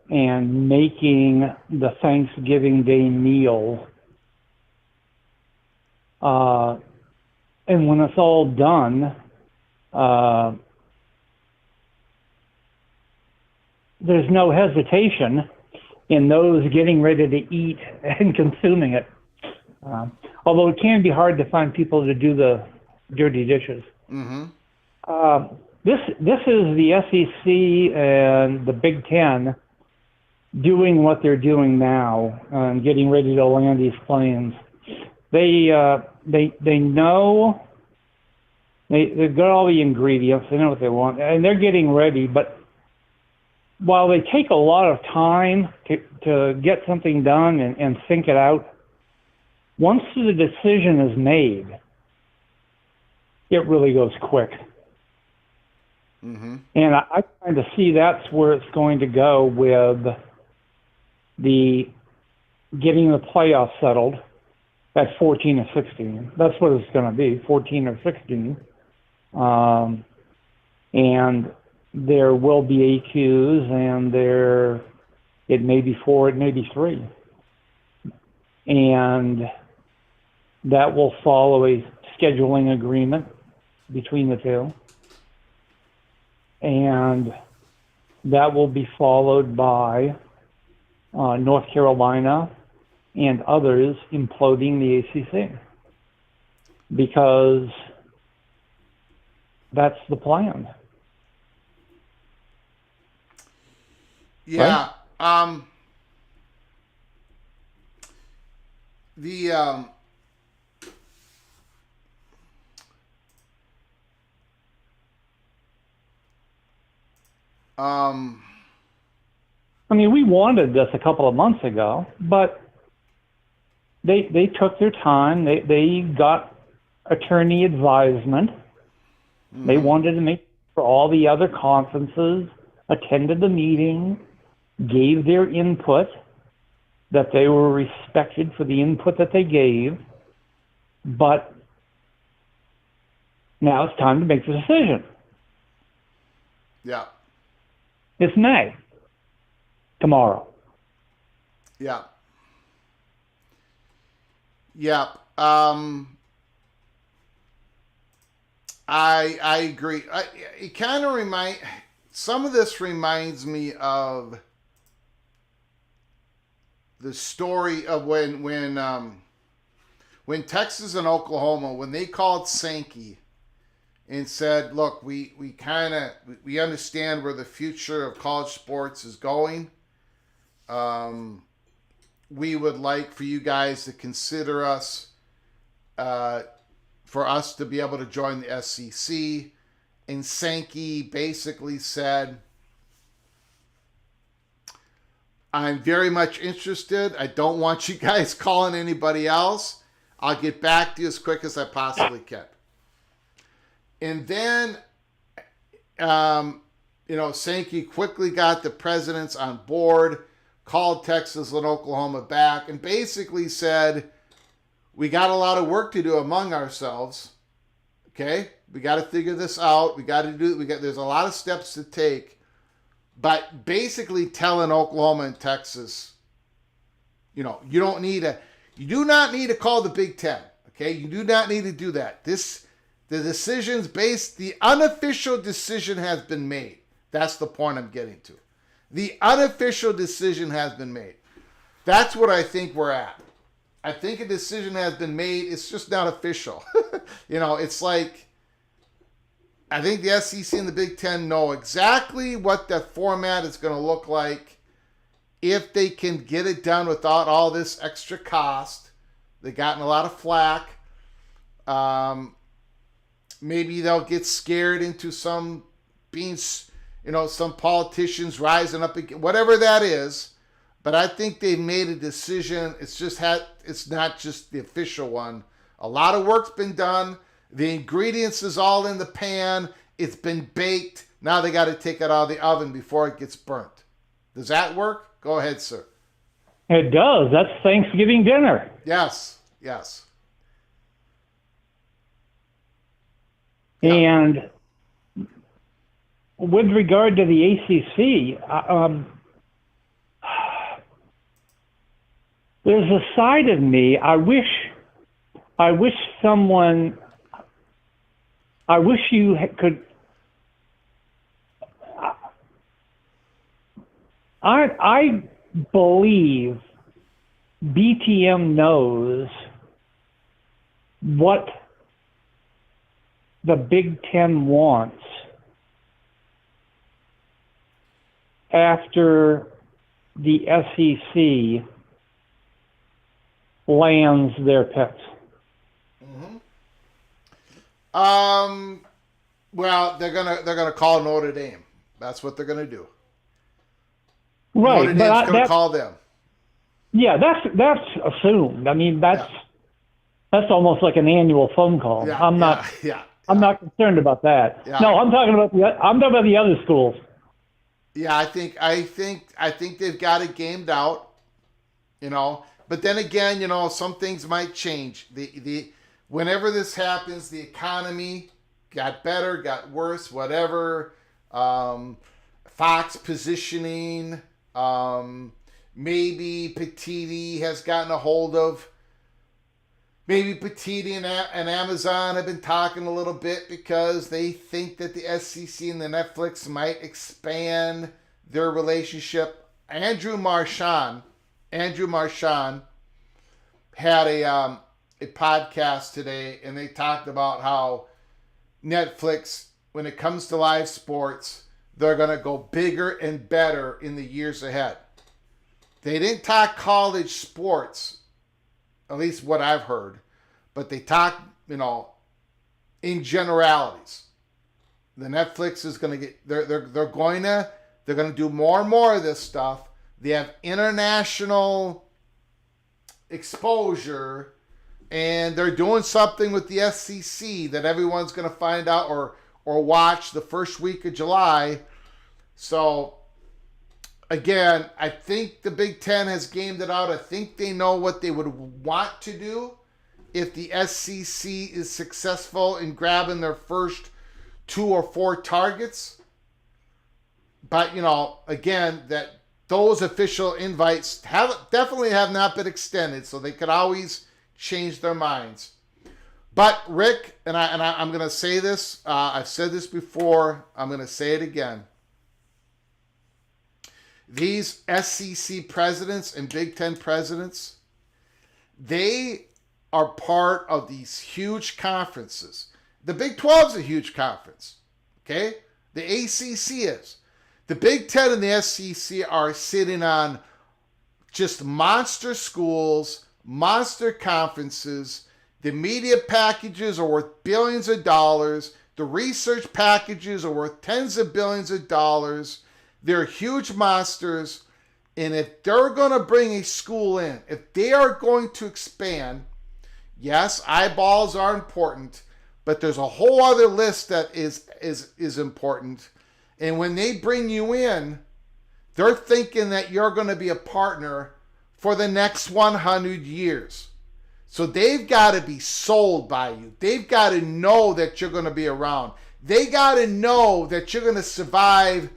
and making the Thanksgiving Day meal. And when it's all done, there's no hesitation in those getting ready to eat and consuming it. Although it can be hard to find people to do the dirty dishes. Mm-hmm. This is the SEC and the Big Ten doing what they're doing now and getting ready to land these planes. They know they've got all the ingredients. They know what they want, and they're getting ready. But while they take a lot of time to get something done and think it out, once the decision is made, it really goes quick. Mm-hmm. And I kind of see that's where it's going to go with the getting the playoffs settled at 14 or 16. That's what it's going to be, 14 or 16. And there will be AQs, and it may be 4, it may be 3. And that will follow a scheduling agreement between the two. And that will be followed by North Carolina and others imploding the ACC, because that's the plan. Yeah. Right? I mean, we wanted this a couple of months ago, but they took their time. They got attorney advisement. They wanted to make sure all the other conferences attended the meeting, gave their input, that they were respected for the input that they gave. But now it's time to make the decision. Yeah. It's May. Tomorrow. Yeah. Yeah. I agree. It kind of some of this reminds me of the story of when Texas and Oklahoma, when they called Sankey and said, look, we understand where the future of college sports is going. We would like for you guys to consider us, for us to be able to join the SEC. And Sankey basically said, I'm very much interested. I don't want you guys calling anybody else. I'll get back to you as quick as I possibly can. And then, Sankey quickly got the presidents on board, called Texas and Oklahoma back, and basically said, we got a lot of work to do among ourselves. Okay? We got to figure this out. There's a lot of steps to take. But basically telling Oklahoma and Texas, you do not need to call the Big Ten. Okay? You do not need to do that. The unofficial decision has been made. That's the point I'm getting to. The unofficial decision has been made. That's what I think we're at. I think a decision has been made. It's just not official. It's like, I think the SEC and the Big Ten know exactly what the format is going to look like if they can get it done without all this extra cost. They've gotten a lot of flack. Maybe they'll get scared into some politicians rising up again, whatever that is. But I think they've made a decision. It's not just the official one. A lot of work's been done. The ingredients is all in the pan. It's been baked. Now they got to take it out of the oven before it gets burnt. Does that work? Go ahead, sir. It does. That's Thanksgiving dinner. Yes. Yeah. Yeah. And with regard to the ACC, there's a side of me. I wish you could. I believe BTM knows what the Big Ten wants after the SEC lands their picks. Well, they're gonna call Notre Dame. That's what they're gonna do. Right, Notre Dame's gonna call them. Yeah, that's assumed. I mean, that's almost like an annual phone call. Yeah, I'm not concerned about that. Yeah. No, I'm talking about the other schools. Yeah, I think they've got it gamed out. But then again, some things might change. Whenever this happens, the economy got better, got worse, whatever. Fox positioning. Maybe Petiti has gotten a hold of. Maybe Petiti and Amazon have been talking a little bit because they think that the SEC and the Netflix might expand their relationship. Andrew Marchand had a podcast today, and they talked about how Netflix, when it comes to live sports, they're going to go bigger and better in the years ahead. They didn't talk college sports, at least what I've heard, but they talk, in generalities. The Netflix is going to get, they're going to do more and more of this stuff, They have international exposure, and they're doing something with the SEC that everyone's going to find out or watch the first week of July. So, again, I think the Big Ten has gamed it out. I think they know what they would want to do if the SEC is successful in grabbing their first 2 or 4 targets. But, again, that those official invites definitely have not been extended, so they could always change their minds. But Rick, and I'm going to say this, I've said this before, I'm going to say it again. These SEC presidents and Big Ten presidents, they are part of these huge conferences. The Big 12 is a huge conference, okay? The ACC is. The Big Ten and the SEC are sitting on just monster schools, monster conferences. The media packages are worth billions of dollars. The research packages are worth tens of billions of dollars. They're huge monsters. And if they're going to bring a school in, if they are going to expand, yes, eyeballs are important, but there's a whole other list that is important. And when they bring you in, they're thinking that you're going to be a partner for the next 100 years. So they've got to be sold by you. They've got to know that you're going to be around. They got to know that you're going to survive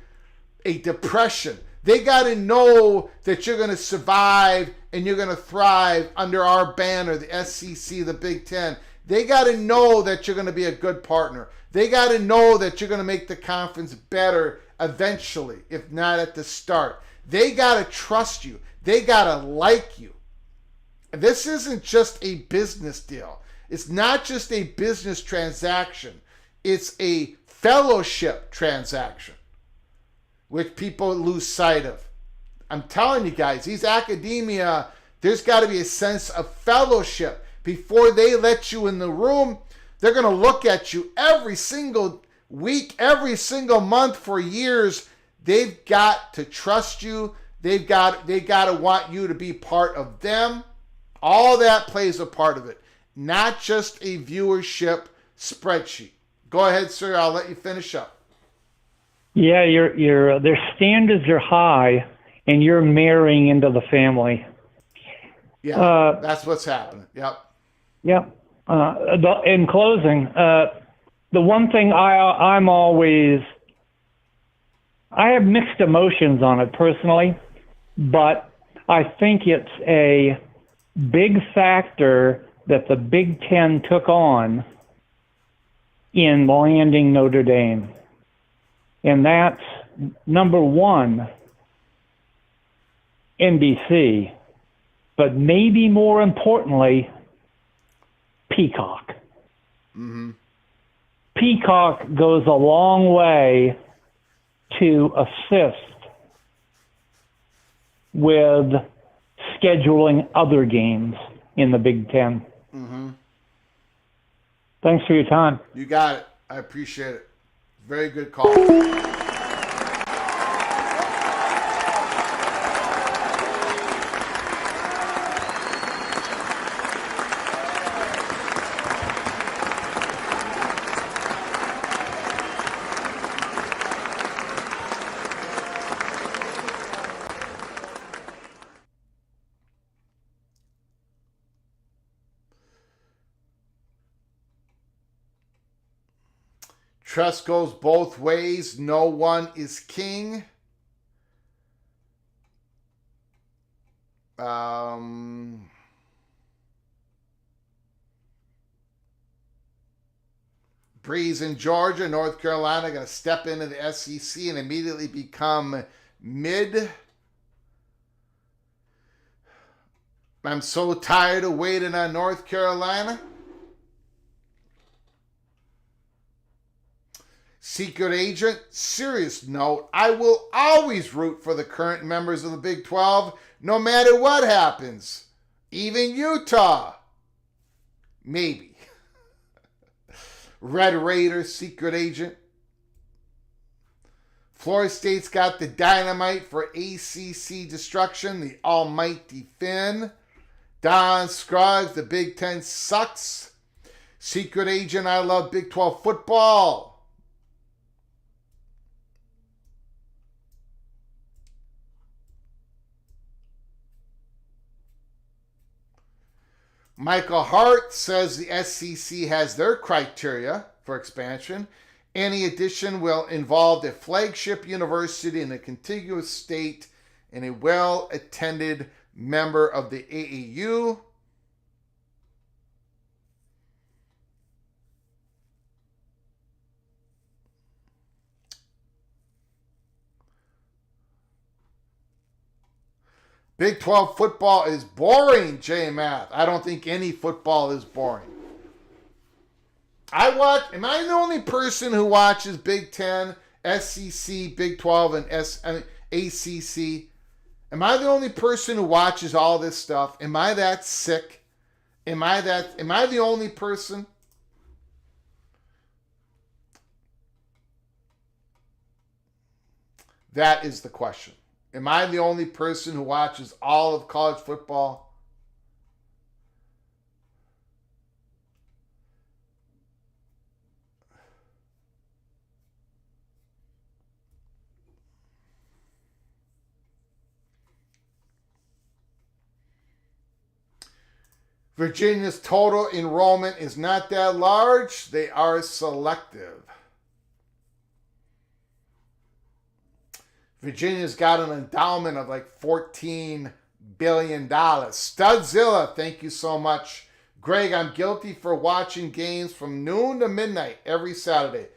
a depression. They got to know that you're going to survive and you're going to thrive under our banner, the SEC, the Big Ten. They got to know that you're going to be a good partner. They got to know that you're going to make the conference better eventually, if not at the start. They got to trust you. They got to like you. This isn't just a business deal. It's not just a business transaction. It's a fellowship transaction, which people lose sight of. I'm telling you guys, these academia, there's got to be a sense of fellowship. Before they let you in the room, they're going to look at you every single week, every single month for years. They've got to trust you. They got to want you to be part of them. All that plays a part of it, not just a viewership spreadsheet. Go ahead, sir. I'll let you finish up. Yeah, their standards are high, and you're marrying into the family. Yeah, that's what's happening. Yep. Yep. In closing, the one thing I have mixed emotions on it personally, but I think it's a big factor that the Big Ten took on in landing Notre Dame. And that's, number one, NBC, but maybe more importantly, Peacock. Mm-hmm. Peacock goes a long way to assist with scheduling other games in the Big Ten. Mm-hmm. Thanks for your time. You got it. I appreciate it. Very good call. Trust goes both ways. No one is king. Breeze in Georgia, North Carolina going to step into the SEC and immediately become mid. I'm so tired of waiting on North Carolina. Secret agent, serious note, I will always root for the current members of the Big 12, no matter what happens. Even Utah. Maybe. Red Raider, secret agent. Florida State's got the dynamite for ACC destruction, the almighty Finn. Don Scruggs, the Big Ten sucks. Secret agent, I love Big 12 football. Michael Hart says the SEC has their criteria for expansion. Any addition will involve a flagship university in a contiguous state and a well-attended member of the AAU. Big 12 football is boring, J Math. I don't think any football is boring. Am I the only person who watches Big 10, SEC, Big 12, and ACC? Am I the only person who watches all this stuff? Am I that sick? Am I the only person? That is the question. Am I the only person who watches all of college football? Virginia's total enrollment is not that large. They are selective. Virginia's got an endowment of like $14 billion. Studzilla, thank you so much. Greg, I'm guilty for watching games from noon to midnight every Saturday.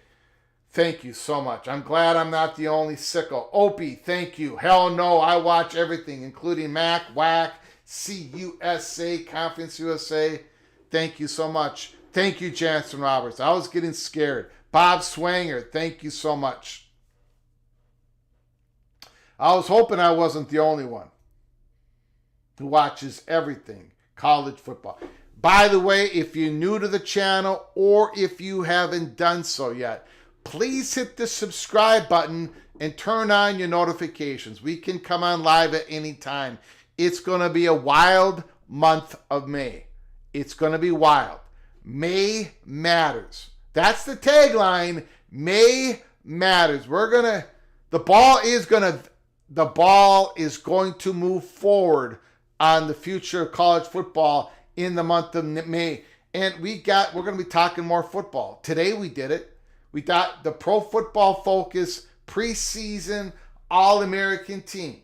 Thank you so much. I'm glad I'm not the only sicko. Opie, thank you. Hell no, I watch everything, including MAC, WAC, CUSA, Conference USA. Thank you so much. Thank you, Jansen Roberts. I was getting scared. Bob Swanger, thank you so much. I was hoping I wasn't the only one who watches everything college football. By the way, if you're new to the channel or if you haven't done so yet, please hit the subscribe button and turn on your notifications. We can come on live at any time. It's going to be a wild month of May. It's going to be wild. May matters. That's the tagline. May matters. The ball is going to move forward on the future of college football in the month of May. And we're going to be talking more football. Today we did it. We got the Pro Football Focus preseason All-American team.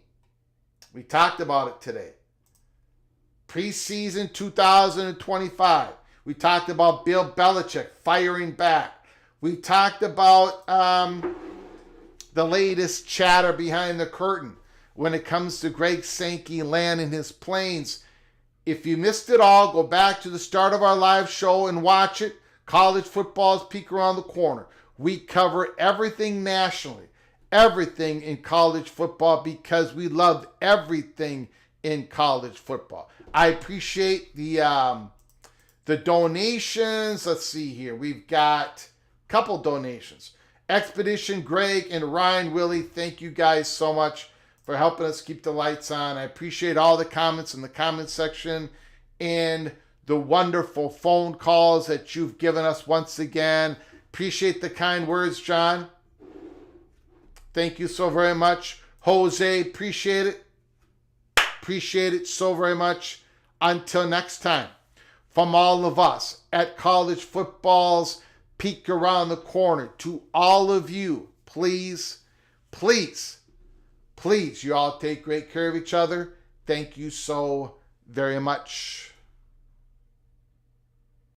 We talked about it today. Preseason 2025. We talked about Bill Belichick firing back. We talked about the latest chatter behind the curtain when it comes to Greg Sankey landing his planes. If you missed it all, go back to the start of our live show and watch it. College football's peek around the corner. We cover everything nationally, everything in college football because we love everything in college football. I appreciate the donations. Let's see here. We've got a couple donations. Expedition Greg and Ryan Willie, thank you guys so much for helping us keep the lights on. I appreciate all the comments in the comment section and the wonderful phone calls that you've given us once again. Appreciate the kind words, John. Thank you so very much. Jose, appreciate it. Appreciate it so very much. Until next time, from all of us at College Football's Peek Around the Corner, to all of you, please, you all take great care of each other. Thank you so very much.